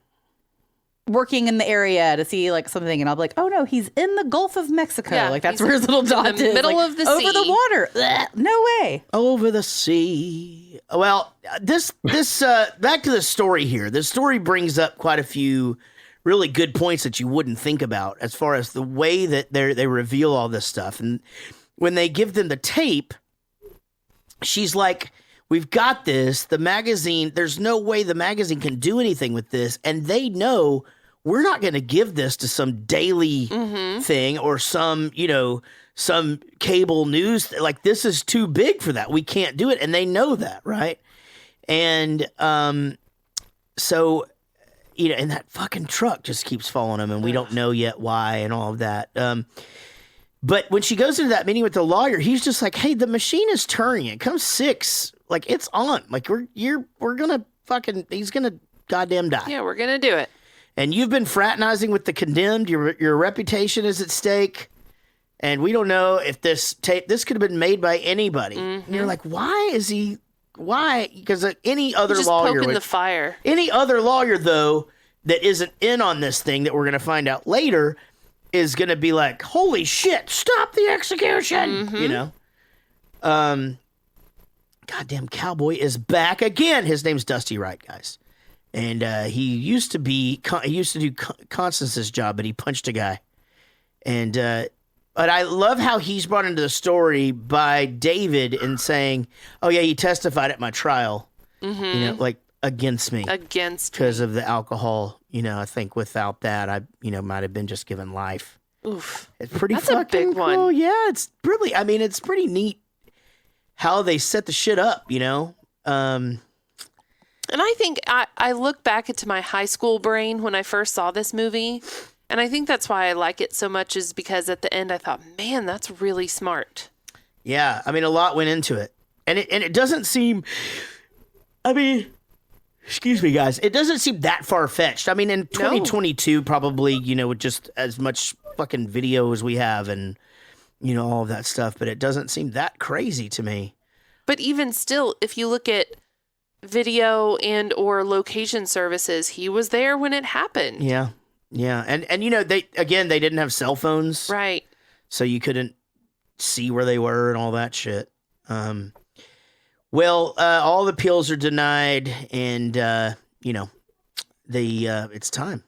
working in the area to see like something, and I'll be like, oh no, he's in the Gulf of Mexico. Yeah, like that's where his little dot is. Middle like, of the sea. Over the water. Ugh, no way. Over the sea. Well, this back to the story here. The story brings up quite a few really good points that you wouldn't think about as far as the way that they reveal all this stuff. And when they give them the tape, she's like, we've got this. The magazine, there's no way the magazine can do anything with this. And they know we're not going to give this to some daily thing or some cable news. Like, this is too big for that. We can't do it. And they know that, right? And so, and that fucking truck just keeps following them, and we don't know yet why and all of that. But when she goes into that meeting with the lawyer, he's just like, hey, the machine is turning. It comes 6. Like, it's on. Like, we're gonna he's gonna goddamn die. Yeah, we're gonna do it. And you've been fraternizing with the condemned. Your reputation is at stake. And we don't know if this could have been made by anybody. And you're like, why? Because any other just lawyer poking the fire. Any other lawyer, though, that isn't in on this thing that we're going to find out later is going to be like, holy shit, stop the execution. Goddamn cowboy is back again. His name's Dusty Wright, guys. And he used to do Constance's job, but he punched a guy. And but I love how he's brought into the story by David and saying, oh yeah, he testified at my trial, like against me. Because of the alcohol. I think without that, I might have been just given life. Oof. It's pretty That's fucking a big one. cool. Yeah, it's really, it's pretty neat how they set the shit up, And I think I look back into my high school brain when I first saw this movie, and I think that's why I like it so much, is because at the end I thought, man, that's really smart. Yeah, a lot went into it. And it doesn't seem, excuse me, guys, it doesn't seem that far-fetched. In 2022, probably, with just as much fucking video as we have and, all of that stuff, but it doesn't seem that crazy to me. But even still, if you look at video and or location services, he was there when it happened. Yeah. And they didn't have cell phones. Right. So you couldn't see where they were and all that shit. All the appeals are denied, and it's time,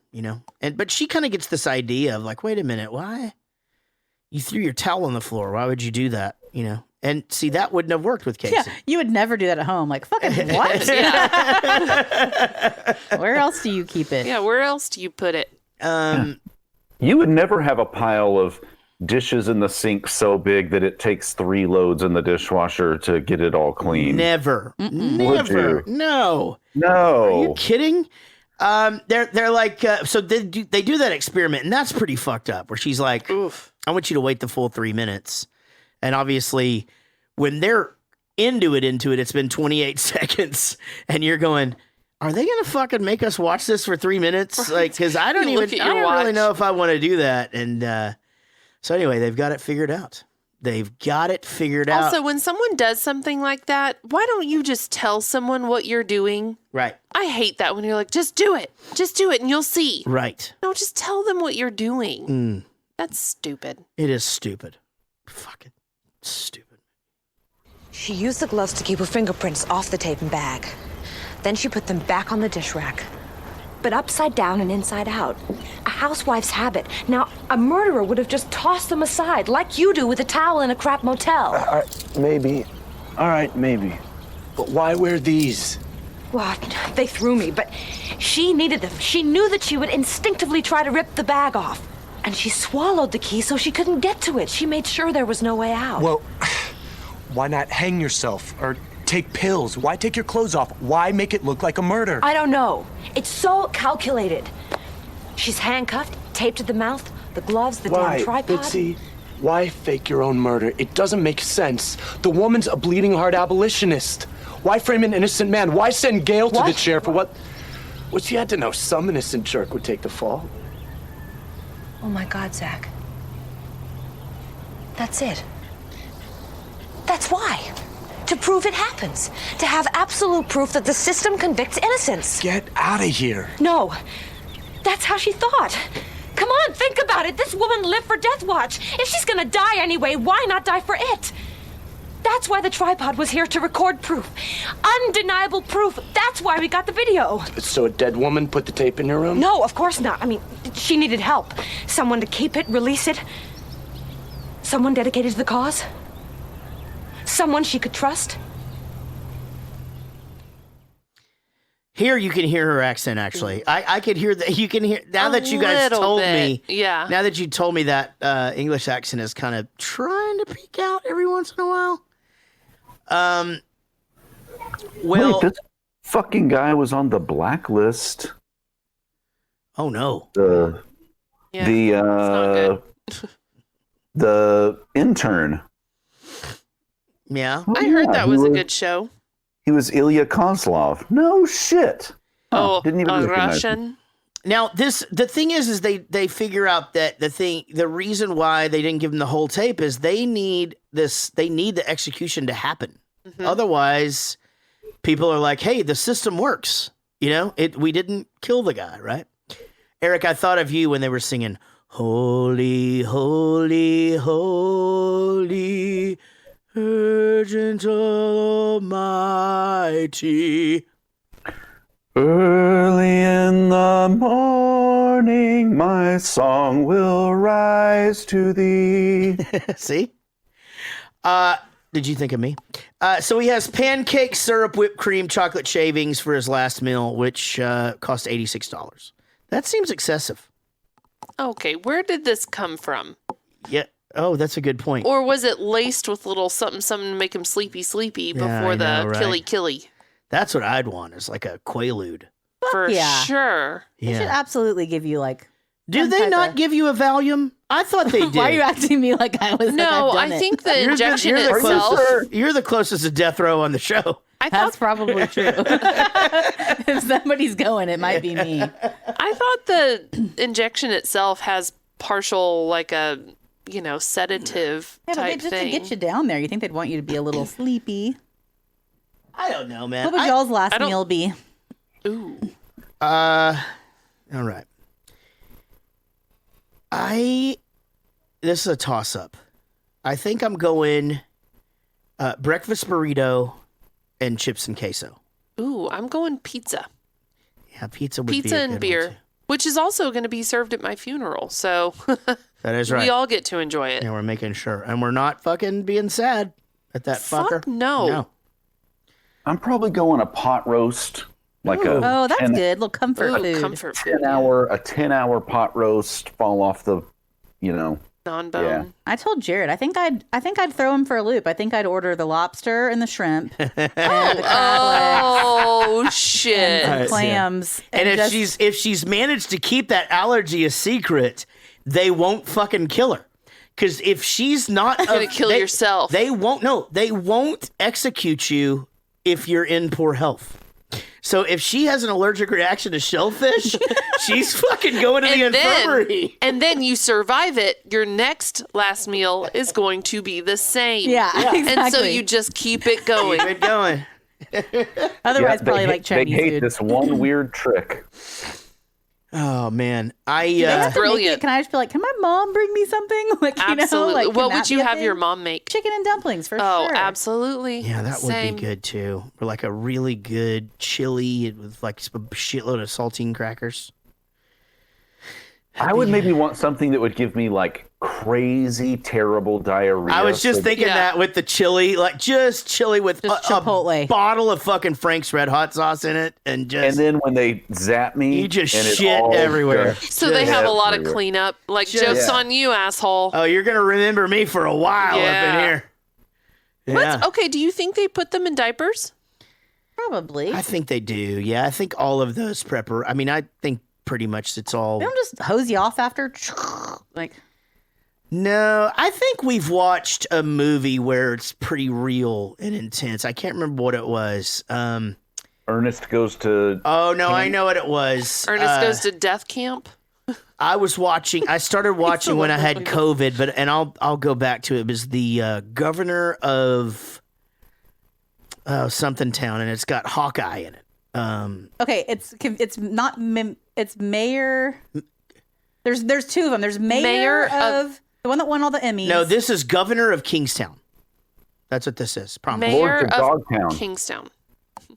but she kind of gets this idea of like, wait a minute, why you threw your towel on the floor? Why would you do that? And see, that wouldn't have worked with Casey. Yeah, you would never do that at home. Like, fucking what? Where else do you keep it? Yeah, where else do you put it? You would never have a pile of dishes in the sink so big that it takes 3 loads in the dishwasher to get it all clean. Never. Never. No. No. Are you kidding? They're like, so they do that experiment, and that's pretty fucked up, where she's like, oof, I want you to wait the full 3 minutes. And obviously, when they're into it, it's been 28 seconds, and you're going, are they going to fucking make us watch this for 3 minutes? Like, because I don't You look at your really watch. know if I want to do that. And so anyway, they've got it figured out. Also, when someone does something like that, why don't you just tell someone what you're doing? Right. I hate that when you're like, just do it, and you'll see. Right. No, just tell them what you're doing. That's stupid. It is stupid. Fucking stupid. She used the gloves to keep her fingerprints off the tape and bag. Then she put them back on the dish rack. But upside down and inside out. A housewife's habit. Now, a murderer would have just tossed them aside, like you do with a towel in a crap motel. Maybe. All right, maybe. But why wear these? Well, they threw me, but she needed them. She knew that she would instinctively try to rip the bag off. And she swallowed the key so she couldn't get to it. She made sure there was no way out. Well, why not hang yourself or take pills? Why take your clothes off? Why make it look like a murder? I don't know. It's so calculated. She's handcuffed, taped to the mouth, the gloves, the damn tripod. Bitsy, why fake your own murder? It doesn't make sense. The woman's a bleeding heart abolitionist. Why frame an innocent man? Why send Gale to the chair for what? Well, she had to know some innocent jerk would take the fall. Oh my God, Zach. That's it. That's why. To prove it happens. To have absolute proof that the system convicts innocents. Get out of here. No. That's how she thought. Come on, think about it. This woman lived for Death Watch. If she's gonna die anyway, why not die for it? That's why the tripod was here, to record proof. Undeniable proof. That's why we got the video. So a dead woman put the tape in your room? No, of course not. I mean, she needed help. Someone to keep it, release it. Someone dedicated to the cause. Someone she could trust. Here you can hear her accent, actually. I could hear that. You can hear, now that you guys little told bit, me. yeah. Now that you told me that English accent is kind of trying to peek out every once in a while. Well, Wait, this fucking guy was on the blacklist. oh no. The intern. Yeah. Oh, I heard yeah, that he was a good show. He was Ilya Kozlov. No shit. Oh, didn't even recognize him. Russian. Now the thing is they figure out that the reason why they didn't give them the whole tape is they need the execution to happen. Mm-hmm. Otherwise, people are like, hey, the system works. You know, we didn't kill the guy, right? Eric, I thought of you when they were singing Holy, Holy, Holy, Urgent Almighty. Early in the morning, my song will rise to thee. See? Did you think of me? So he has pancake, syrup, whipped cream, chocolate shavings for his last meal, which cost $86. That seems excessive. Okay, where did this come from? Yeah. Oh, that's a good point. Or was it laced with little something to make him sleepy before I know, right? killy? That's what I'd want, is like a Quaalude. For yeah. sure. They should Yeah. absolutely give you like. Do some they type not of- give you a Valium? I thought they did. Why are you asking me like I was? No, like I've done I it? think the injection you're the itself. closest, you're the closest to death row on the show. I That's thought probably true. If somebody's going, it might be me. I thought the injection itself has partial like a sedative Yeah, but type just thing. to get you down there, you think they'd want you to be a little sleepy. I don't know, man. What would y'all's last don't- meal be? Ooh. All right. This is a toss-up. I think I'm going breakfast burrito and chips and queso. Ooh, I'm going pizza. Yeah, pizza would be Pizza a and good one, beer, too. which is also going to be served at my funeral. So That is right. we all get to enjoy it. Yeah, we're making sure. And we're not fucking being sad at that Fuck fucker. no. I'm probably going a pot roast, like Oh, that's 10 good. Little comfort Ooh, food. comfort food. 10-hour pot roast, fall off the, Non-bone. Yeah. I told Jared, I think I'd throw him for a loop. I think I'd order the lobster and the shrimp and the crab legs Oh shit! and Alright, clams. And if just- she's managed to keep that allergy a secret, they won't fucking kill her. Because if she's not Gonna kill yourself. They won't execute you if you're in poor health. So if she has an allergic reaction to shellfish, she's fucking going to the infirmary. And then you survive it, your next last meal is going to be the same. Yeah, exactly. And so you just keep it going. Keep it going. Otherwise, probably like Chinese They hate food. this one weird trick. Oh man, It's brilliant. Can I just be like, can my mom bring me something? Like, Absolutely. You know, like, What can would that you be a have your thing? mom make? Chicken and dumplings for Oh, sure. absolutely. Yeah, that Same. would be good too. Or like a really good chili with like a shitload of saltine crackers. I would maybe want something that would give me like crazy, terrible diarrhea. I was just thinking Yeah. that with the chili, like just chili with Just a Chipotle. bottle of fucking Frank's Red Hot sauce in it, and just And then when they zap me, you just and it shit all everywhere. just- So they have a lot of everywhere. cleanup. Like, Just- joke's Yeah. on you, asshole. Oh, you're gonna remember me for a while up Yeah. in here. Yeah, Okay, do you think they put them in diapers? Probably. I think they do. Yeah, I think all of those prepper. I mean, I think pretty much it's all. They don't just hose you off after. Like, No, I think we've watched a movie where it's pretty real and intense. I can't remember what it was. Ernest goes to. Oh no, I know what it was. Ernest goes to death camp? I was watching. I started watching when I had COVID, and I'll go back to it. It was the governor of something town, and it's got Hawkeye in it. okay, it's not it's mayor. There's two of them. There's mayor of the one that won all the Emmys. No, this is governor of Kingstown. That's what this is. Promise. Mayor Lords of of Dogtown. Kingstown.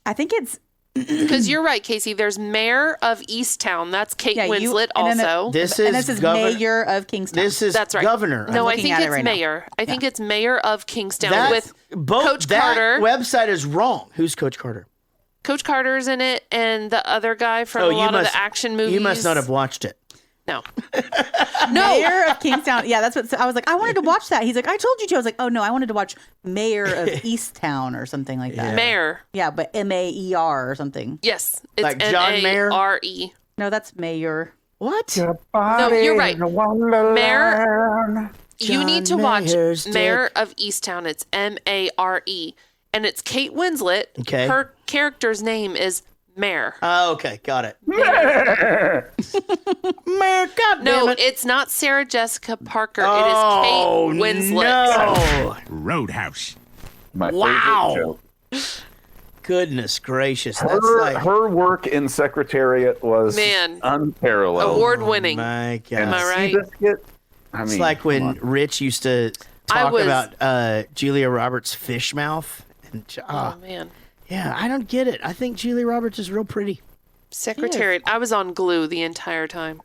I think it's Because you're right, Casey. There's mayor of Easttown. That's Kate Yeah, you- Winslet and then also. This and is this is governor. mayor of Kingstown. This is That's right. governor. No, I looking think at it it's right now. mayor. I think it's mayor of Kingstown That- with both Coach that Carter. website is wrong. Who's Coach Carter? Coach Carter's in it, and the other guy from Oh, a you lot of must- the action movies. You must not have watched it. No. Mayor of Kingstown. Yeah, that's what I was like. I wanted to watch that. He's like, I told you to. I was like, oh no, I wanted to watch Mayor of Easttown or something like that. Mayor. Yeah, but MAER or something. Yes. It's Like John Mayer? Mayer. No, that's Mayor. What? No, you're right. Mayor. You need to John watch Mayer's Mayor of Easttown. It's Mare. And it's Kate Winslet. Okay. Her character's name is Mare. Oh, okay, got it. Mayor, God No, damn it. it's not Sarah Jessica Parker. Oh, it is Kate Winslet. no. Roadhouse. My Wow. favorite joke. Goodness gracious. That's Her, like, her work in Secretariat was Man. unparalleled. Award winning. my God. Am I right? Seabiscuit, I It's mean, like come when on. Rich used to I talk was- about Julia Roberts' fish mouth. And, Oh, man. yeah, I don't get it. I think Julia Roberts is real pretty. Secretariat. I was on glue the entire time.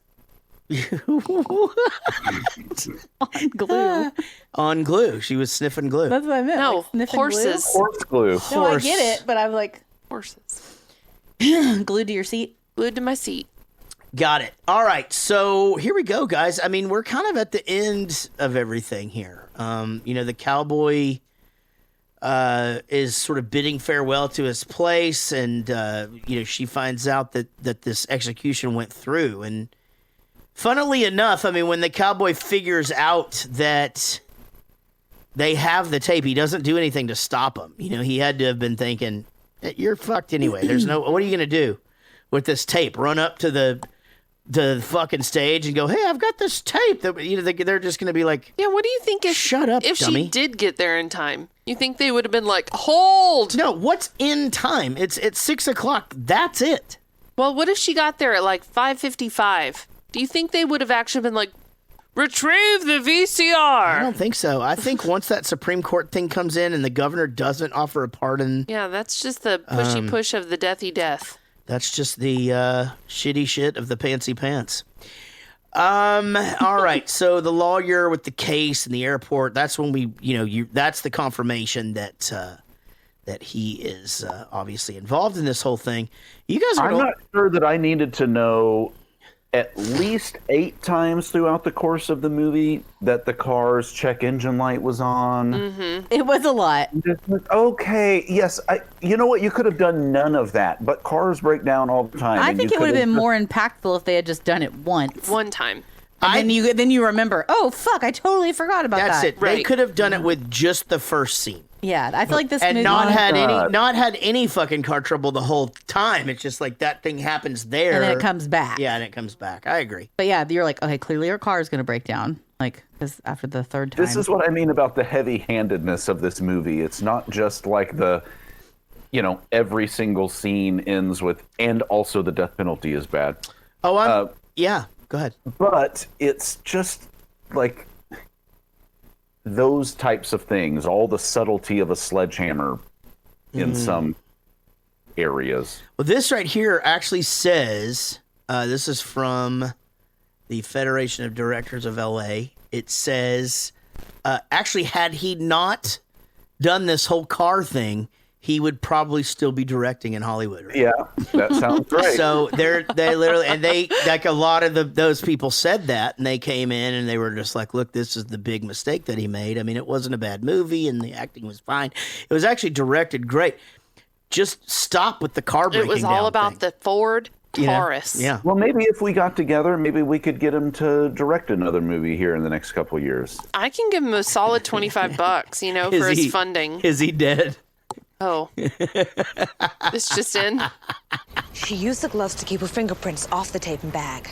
Glue. On glue. She was sniffing glue. That's what I meant. No, like sniffing horses. Horse glue. Glue. No, I Horse. get it, but I'm like Horses. glued to your seat. Glued to my seat. Got it. All right. So here we go, guys. I mean, we're kind of at the end of everything here. The cowboy is sort of bidding farewell to his place, and she finds out that this execution went through. And funnily enough, I mean, when the cowboy figures out that they have the tape, he doesn't do anything to stop him. He had to have been thinking, "You're fucked anyway. There's no. What are you gonna do with this tape? Run up to the fucking stage and go, hey, I've got this tape." They're just gonna be like, Yeah, what do you think if shut up, if dummy. she did get there in time? You think they would have been like, hold? No, what's in time? It's 6:00. That's it. Well, what if she got there at like 5:55? Do you think they would have actually been like, retrieve the I VCR? don't think so. I think once that Supreme Court thing comes in and the governor doesn't offer a pardon, Yeah, that's just the pushy push of the deathy death. that's just the shitty shit of the pantsy pants. All right. So the lawyer with the case in the airport, that's when that's the confirmation that he is obviously involved in this whole thing. You guys are I'm not sure that I needed to know at least 8 times throughout the course of the movie that the car's check engine light was on. Mm-hmm. It was a lot. Just like, okay, yes, you know what? You could have done none of that, but cars break down all the time. I and think you it would have could been more impactful if they had just done it once. One time. And then you remember, oh fuck, I totally forgot about That's that. it. They could have done it with just the first scene. Yeah, I feel like this and movie not had any fucking car trouble the whole time. It's just like that thing happens there, and then it comes back. Yeah, and it comes back. I agree. But yeah, you're like, okay, clearly her car is going to break down. Like, because after the third time. This is what I mean about the heavy-handedness of this movie. It's not just like every single scene ends with, and also the death penalty is bad. Oh, yeah, go ahead. But it's just like those types of things, all the subtlety of a sledgehammer in some areas. Well, this right here actually says, this is from the Federation of Directors of LA. It says, actually, had he not done this whole car thing, he would probably still be directing in Hollywood. Right? Yeah, that sounds right. So they literally, and they, like a lot of those people said that, and they came in and they were just like, look, this is the big mistake that he made. I mean, it wasn't a bad movie and the acting was fine. It was actually directed great. Just stop with the car breaking down. It was all about the Ford Taurus. Yeah. Well, maybe if we got together, maybe we could get him to direct another movie here in the next couple of years. I can give him a solid $25, for his funding. Is he dead? Oh. This just in. She used the gloves to keep her fingerprints off the tape and bag.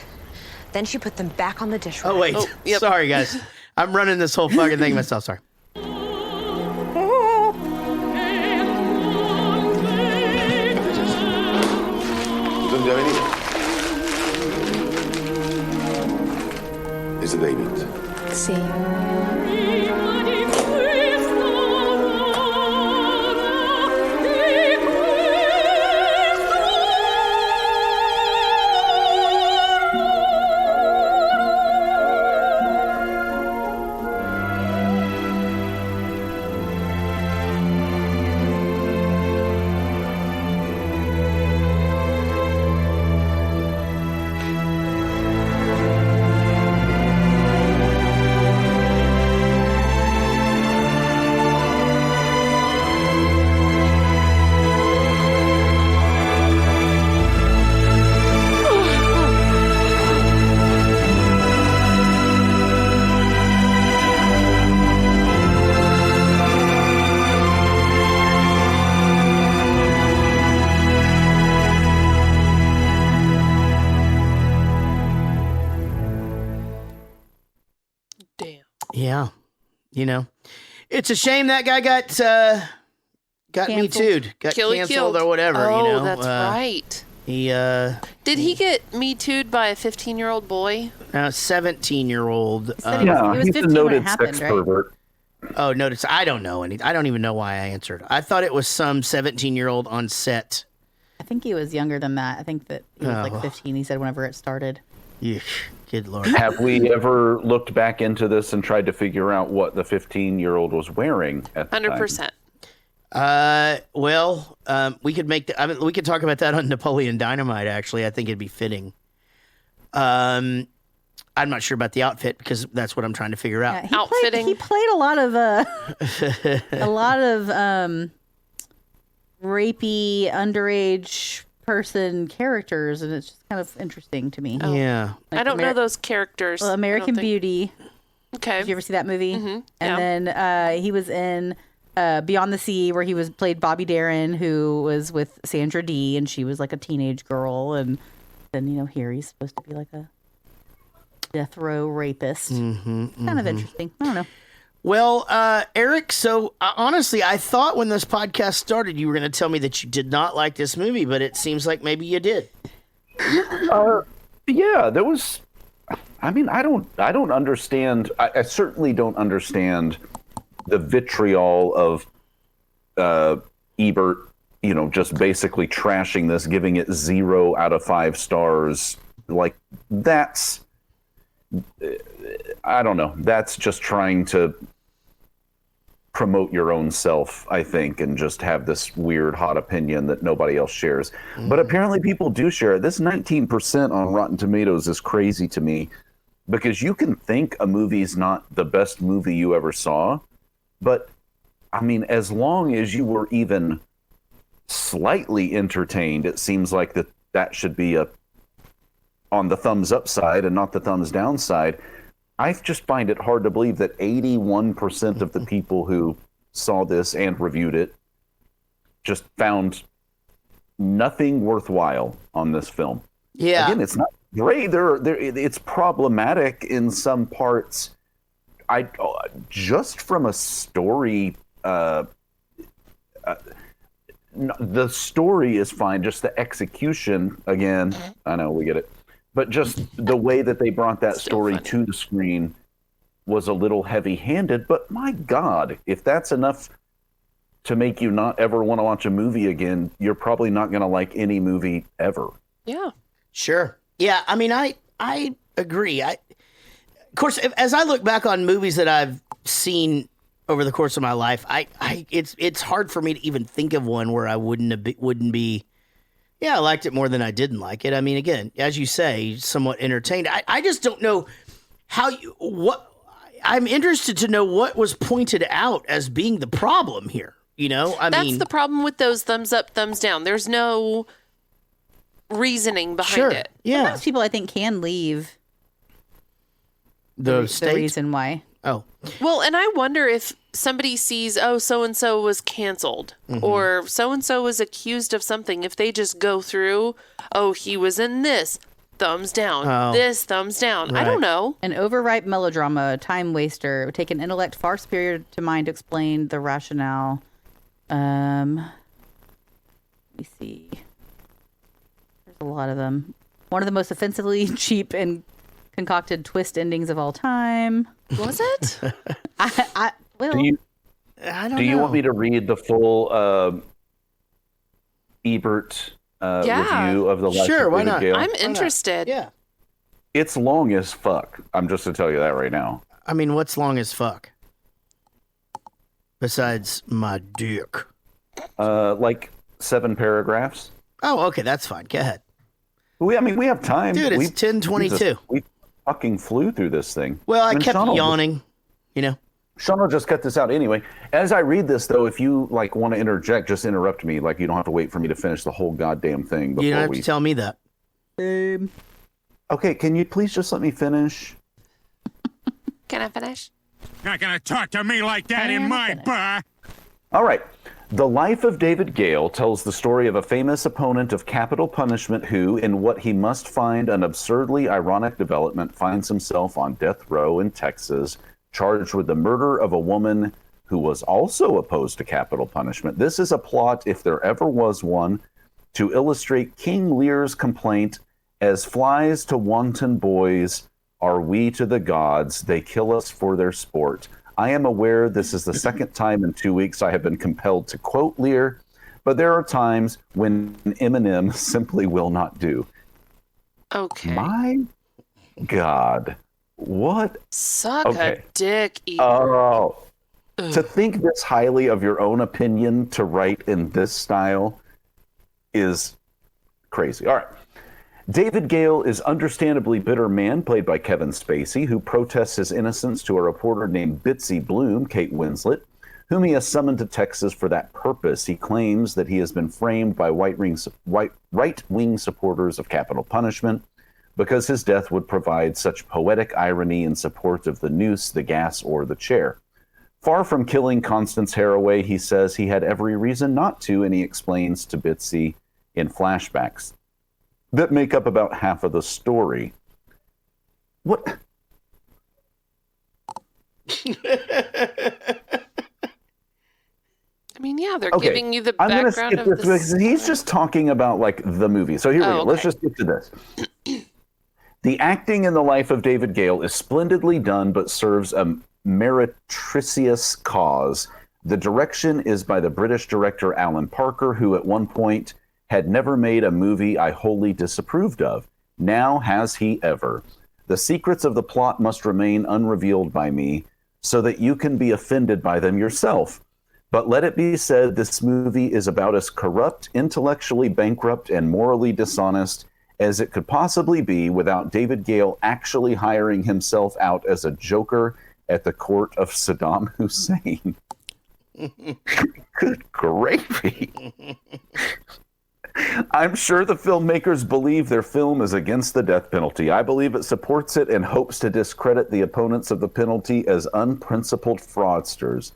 Then she put them back on the dish rack. Oh, wait. Sorry, guys. I'm running this whole fucking thing myself. Sorry. ¿Dónde ha venido? ¿Es de David? Sí. Yeah. It's a shame that guy got Me Too'd, got canceled or whatever. Oh, that's right. He Did he get Me Too'd by a 15-year-old boy? 17-year-old. Yeah, he's a noted sex pervert. Oh, notice. I don't know any. I don't even know why I answered. I thought it was some 17-year-old on set. I think he was younger than that. I think that he was like 15. He said whenever it started. Yeesh, good Lord. Have we ever looked back into this and tried to figure out what the 15-year-old was wearing at the 100%. Well, we could make. We could talk about that on Napoleon Dynamite. Actually, I think it'd be fitting. I'm not sure about the outfit because that's what I'm trying to figure out. Yeah, he played a lot of rapey underage person characters, and it's just kind of interesting to me. Oh. Yeah, I don't know those characters. Well, American Beauty. Okay. Did you ever see that movie? Mm-hmm. And then he was in Beyond the Sea, where he played Bobby Darin, who was with Sandra Dee, and she was like a teenage girl, and then here he's supposed to be like a death row rapist. Kind of interesting. I don't know. Well, Eric, so honestly, I thought when this podcast started, you were going to tell me that you did not like this movie, but it seems like maybe you did. Yeah, there was. I mean, I don't understand. I certainly don't understand the vitriol of Ebert. Just basically trashing this, giving it 0 out of 5 stars. Like that's. I don't know. That's just trying to promote your own self, I think, and just have this weird hot opinion that nobody else shares. But apparently people do share it. This 19% on Rotten Tomatoes is crazy to me, because you can think a movie's not the best movie you ever saw, but I mean, as long as you were even slightly entertained, it seems like that should be on the thumbs up side and not the thumbs down side. I just find it hard to believe that 81% of the people who saw this and reviewed it, just found nothing worthwhile on this film. Yeah. Again, it's not great. It's problematic in some parts. Just from a story, the story is fine. Just the execution, again, I know we get it, but just the way that they brought that story to the screen was a little heavy-handed. But my God, if that's enough to make you not ever want to watch a movie again, you're probably not going to like any movie ever. Yeah. Sure. Yeah. I mean, I agree. Of course, as I look back on movies that I've seen over the course of my life, it's hard for me to even think of one where I wouldn't be. Yeah, I liked it more than I didn't like it. I mean, again, as you say, somewhat entertained. I just don't know I'm interested to know what was pointed out as being the problem here. That's the problem with those thumbs up, thumbs down. There's no reasoning behind it. Yeah. Sometimes people, I think, can leave the reason why. Oh. Well, and I wonder if somebody sees, so-and-so was canceled or so-and-so was accused of something. If they just go through, he was in this, thumbs down, this, thumbs down. Right. I don't know. An overripe melodrama, time waster, would take an intellect far superior to mind to explain the rationale. Let me see. There's a lot of them. One of the most offensively cheap and concocted twist endings of all time. Was it? I don't Do you know. want me to read the full Ebert review of the life of David Gale? I'm interested. Yeah. It's long as fuck. I'm just to tell you that right now. I mean, what's long as fuck? Besides my dick. Like 7 paragraphs. Oh, okay, that's fine. Go ahead. We have time. Dude, it's 10:22. We fucking flew through this thing. Well, I kept yawning, Sean will just cut this out anyway. As I read this, though, if you want to interject, just interrupt me. You don't have to wait for me to finish the whole goddamn thing before you don't have to tell me that. Okay, can you please just let me finish? Can I finish? Not gonna talk to me like that in my bar. All right. The Life of David Gale tells the story of a famous opponent of capital punishment who, in what he must find an absurdly ironic development, finds himself on death row in Texas, charged with the murder of a woman who was also opposed to capital punishment. This is a plot, if there ever was one, to illustrate King Lear's complaint, as flies to wanton boys are we to the gods, they kill us for their sport. I am aware this is the second time in 2 weeks I have been compelled to quote Lear, but there are times when Eminem simply will not do. Okay. My God. What? Suck a dick, Ebert. Oh. To think this highly of your own opinion to write in this style is crazy. All right. David Gale is understandably bitter man, played by Kevin Spacey, who protests his innocence to a reporter named Bitsy Bloom, Kate Winslet, whom he has summoned to Texas for that purpose. He claims that he has been framed by right-wing supporters of capital punishment because his death would provide such poetic irony in support of the noose, the gas, or the chair. Far from killing Constance Haraway, he says he had every reason not to, and he explains to Bitsy in flashbacks that make up about half of the story. What? I mean, yeah, they're giving you the I'm background gonna skip of this this. because he's just talking about the movie. So here we go. Let's just get to this. The acting in the life of David Gale is splendidly done, but serves a meretricious cause. The direction is by the British director Alan Parker, who at one point had never made a movie I wholly disapproved of. Now has he ever. The secrets of the plot must remain unrevealed by me, so that you can be offended by them yourself. But let it be said, this movie is about as corrupt, intellectually bankrupt, and morally dishonest as it could possibly be without David Gale actually hiring himself out as a joker at the court of Saddam Hussein. Good gravy. I'm sure the filmmakers believe their film is against the death penalty. I believe it supports it and hopes to discredit the opponents of the penalty as unprincipled fraudsters.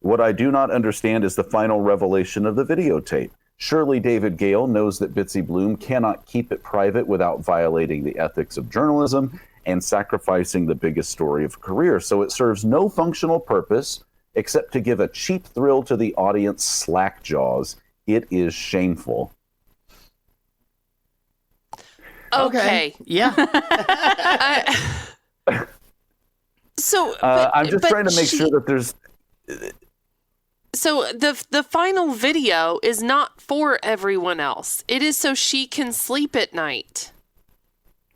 What I do not understand is the final revelation of the videotape. Surely David Gale knows that Bitsy Bloom cannot keep it private without violating the ethics of journalism and sacrificing the biggest story of a career. So it serves no functional purpose except to give a cheap thrill to the audience slack jaws. It is shameful. Okay. Yeah. I'm just trying to make sure that there's... So the final video is not for everyone else. It is so she can sleep at night.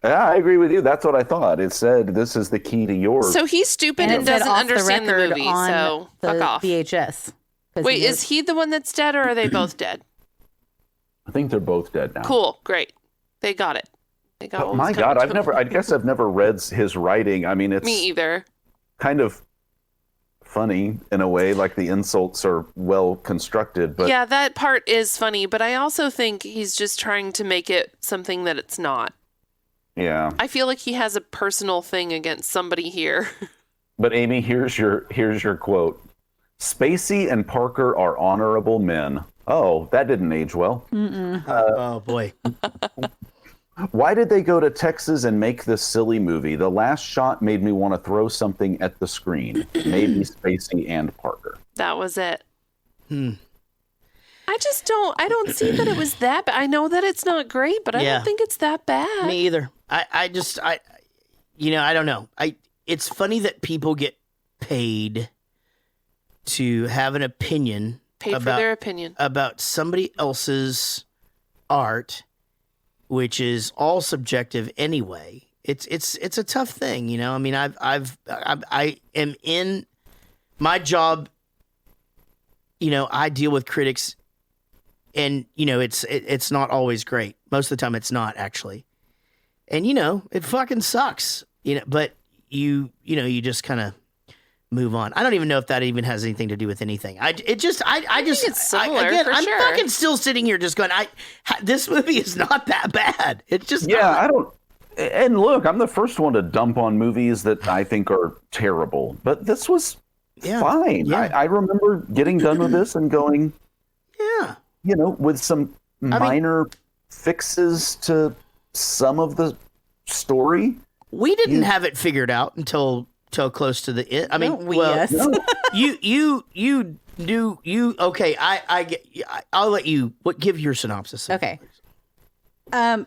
Yeah, I agree with you. That's what I thought. It said, this is the key to yours. So he's stupid and doesn't understand the movie, so fuck off. VHS. Wait, is he the one that's dead, or are they both dead? I think they're both dead now. Cool, great. They got it. They got. Oh my God, I guess I've never read his writing. I mean, it's me either. Kind of funny in a way, like the insults are well constructed, but yeah, that part is funny, but I also think he's just trying to make it something that it's not. Yeah. I feel like he has a personal thing against somebody here. But Amy, here's your quote. Spacey and Parker are honorable men. Oh, that didn't age well. Oh boy. Why did they go to Texas and make this silly movie? The last shot made me want to throw something at the screen. Maybe Spacey and Parker. That was it. I don't see that it was that bad. I know that it's not great, but I don't think it's that bad. Me either. I don't know. It's funny that people get paid to have an opinion for their opinion about somebody else's art, which is all subjective anyway. It's a tough thing, you know. I mean, I am in my job. You know, I deal with critics, and you know, it's not always great. Most of the time, it's not actually, and you know, it fucking sucks. You know, but you just kind of move on. I don't even know if that even has anything to do with anything. I think it's similar, I'm sure. fucking still sitting here just going, this movie is not that bad. It's just not. I don't. And look, I'm the first one to dump on movies that I think are terrible, but this was fine. Yeah. I remember getting done with this and going, yeah, you know, with some minor fixes to some of the story. We didn't have it figured out until close to the end. I mean, you do. Okay, I'll let you give your synopsis. Okay. I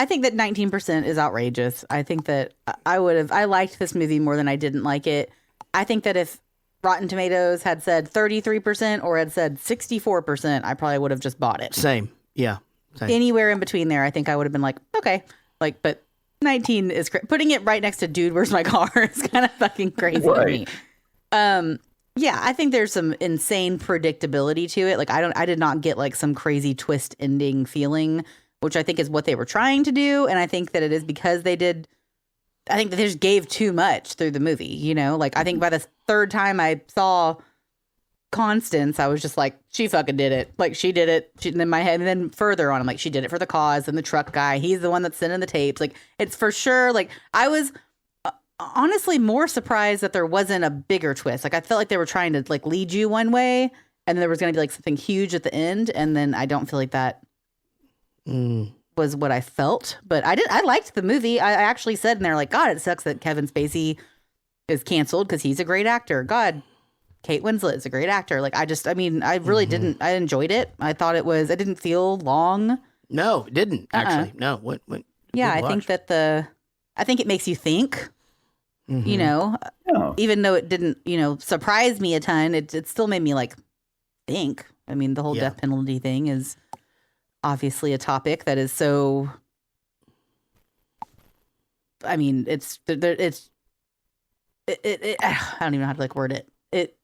think that 19% is outrageous. I think that I liked this movie more than I didn't like it. I think that if Rotten Tomatoes had said 33% or had said 64%, I probably would have just bought it. Same. Yeah. Same. Anywhere in between there, I think I would have been like, okay. Like, but 19 is putting it right next to Dude, Where's My Car is kind of fucking crazy to me. Yeah, I think there's some insane predictability to it. Like, I did not get like some crazy twist ending feeling, which I think is what they were trying to do. And I think that it is because I think that they just gave too much through the movie, you know? Like, I think by the third time I saw Constance, I was just like, she fucking did it. Like, she did it. In my head, and then further on, I'm like, she did it for the cause, and the truck guy, he's the one that's sending the tapes. Like, it's for sure. Like, I was honestly more surprised that there wasn't a bigger twist. Like, I felt like they were trying to like lead you one way, and there was going to be like something huge at the end, and then I don't feel like that was what I felt. But I liked the movie. I actually said in there, like, God, it sucks that Kevin Spacey is canceled because he's a great actor. God, Kate Winslet is a great actor. Like, I really didn't. I enjoyed it. I thought it didn't feel long. No, it didn't actually. No. What? Yeah, I think I think it makes you think. You know, even though it didn't, surprise me a ton, it still made me like think. I mean, the whole death penalty thing is obviously a topic that is so. I mean, I don't even know how to like word it. It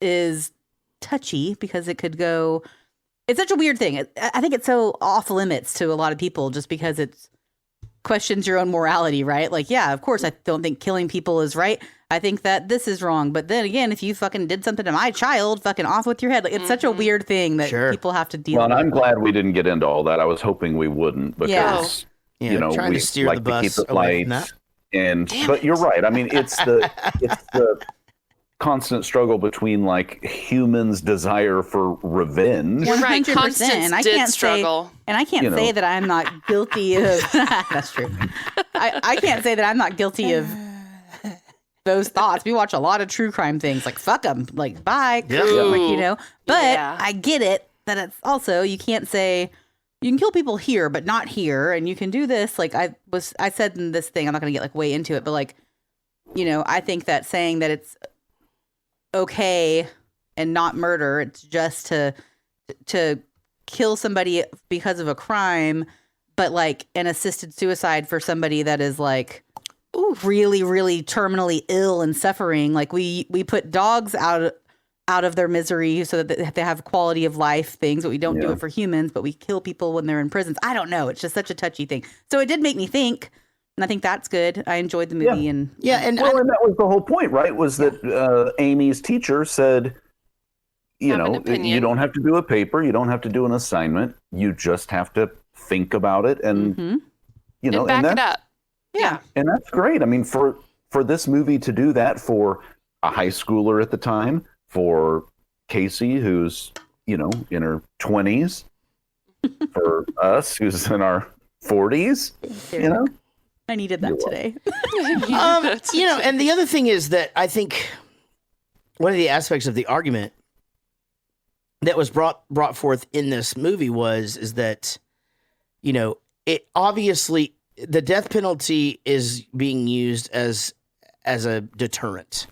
is touchy because it could go. It's such a weird thing. I think it's so off limits to a lot of people just because it's questions your own morality, right? Like, yeah, of course, I don't think killing people is right. I think that this is wrong. But then again, if you fucking did something to my child, fucking off with your head. Like, it's such a weird thing that people have to deal with. Well, and I'm glad we didn't get into all that. I was hoping we wouldn't because, we to steer like the bus to keep it away from light. that. But you're right. I mean, it's the constant struggle between like humans' desire for revenge. 100%. And I can't struggle. I can't say that I'm not guilty of. That's true. I can't say that I'm not guilty of those thoughts. We watch a lot of true crime things, like fuck them, like bye, Yeah. like, But I get it that it's also you can't say you can kill people here, but not here, and you can do this. Like I said in this thing, I'm not going to get like way into it, but like, I think that saying that it's okay and not murder, it's just to kill somebody because of a crime, but like an assisted suicide for somebody that is like really, really terminally ill and suffering. Like we put dogs out of their misery so that they have quality of life things, but we don't do it for humans, but we kill people when they're in prisons. I don't know. It's just such a touchy thing. So it did make me think. And I think that's good. I enjoyed the movie. And and that was the whole point, right? Was that Amy's teacher said, you don't have to do a paper. You don't have to do an assignment. You just have to think about it and, and back it up. Yeah. And that's great. I mean, for this movie to do that for a high schooler at the time, for Casey, who's, in her 20s, for us, who's in our 40s, I needed that today. And the other thing is that I think one of the aspects of the argument that was brought forth in this movie is that, it obviously the death penalty is being used as a deterrent,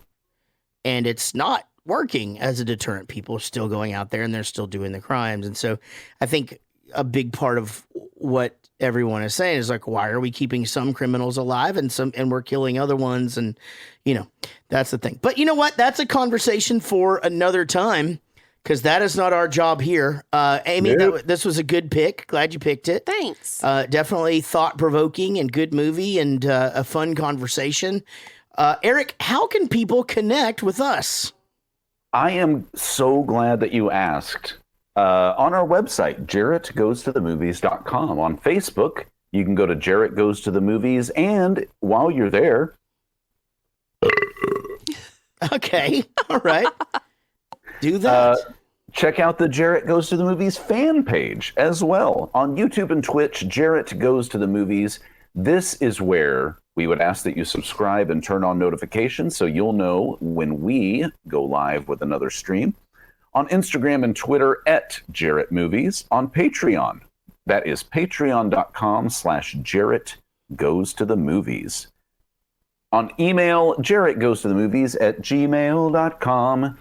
and it's not working as a deterrent. People are still going out there and they're still doing the crimes. And so I think a big part of what everyone is saying is like, why are we keeping some criminals alive and we're killing other ones? And, that's the thing. But you know what? That's a conversation for another time, because that is not our job here. Amy, this was a good pick. Glad you picked it. Thanks. Definitely thought-provoking and good movie and a fun conversation. Eric, how can people connect with us? I am so glad that you asked. On our website, JarrettGoesToTheMovies.com. On Facebook, you can go to Jarrett Goes to the Movies, and while you're there... Okay, all right. Do that. Check out the Jarrett Goes to the Movies fan page as well. On YouTube and Twitch, Jarrett Goes to the Movies. This is where we would ask that you subscribe and turn on notifications so you'll know when we go live with another stream. On Instagram and Twitter at Jarrett Movies. On Patreon, that is patreon.com/Jarrett Goes to the Movies. On email, JarrettGoesToTheMovies@gmail.com.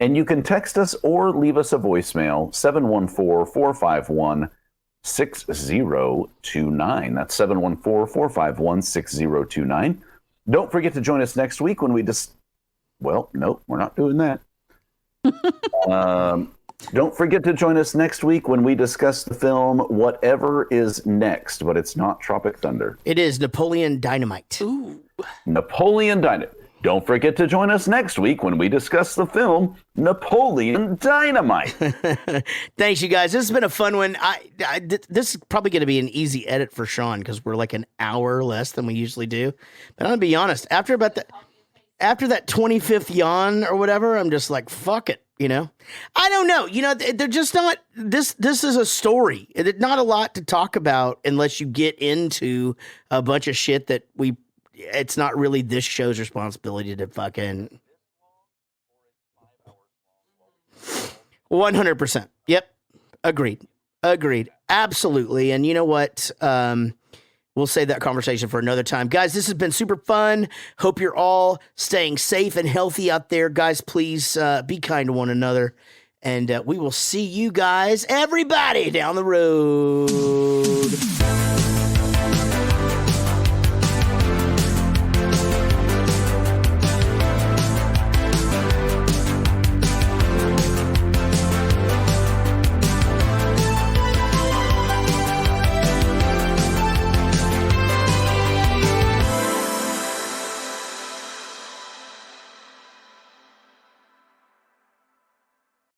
And you can text us or leave us a voicemail, 714-451-6029. That's 714-451-6029. Don't forget to join us next week when we Well, nope, we're not doing that. Don't forget to join us next week when we discuss the film Whatever Is Next, but it's not Tropic Thunder. It is Napoleon Dynamite. Ooh. Napoleon Dynamite. Don't forget to join us next week when we discuss the film Napoleon Dynamite. Thanks, you guys. This has been a fun one. This is probably going to be an easy edit for Sean because we're like an hour less than we usually do. But I'm going to be honest. After that 25th yawn or whatever, I'm just like, fuck it. I don't know. They're just not. This is a story. There's not a lot to talk about unless you get into a bunch of shit that it's not really this show's responsibility to fucking 100%. Yep. Agreed. Absolutely. And you know what? We'll save that conversation for another time. Guys, this has been super fun. Hope you're all staying safe and healthy out there. Guys, please be kind to one another. And we will see you guys, everybody, down the road.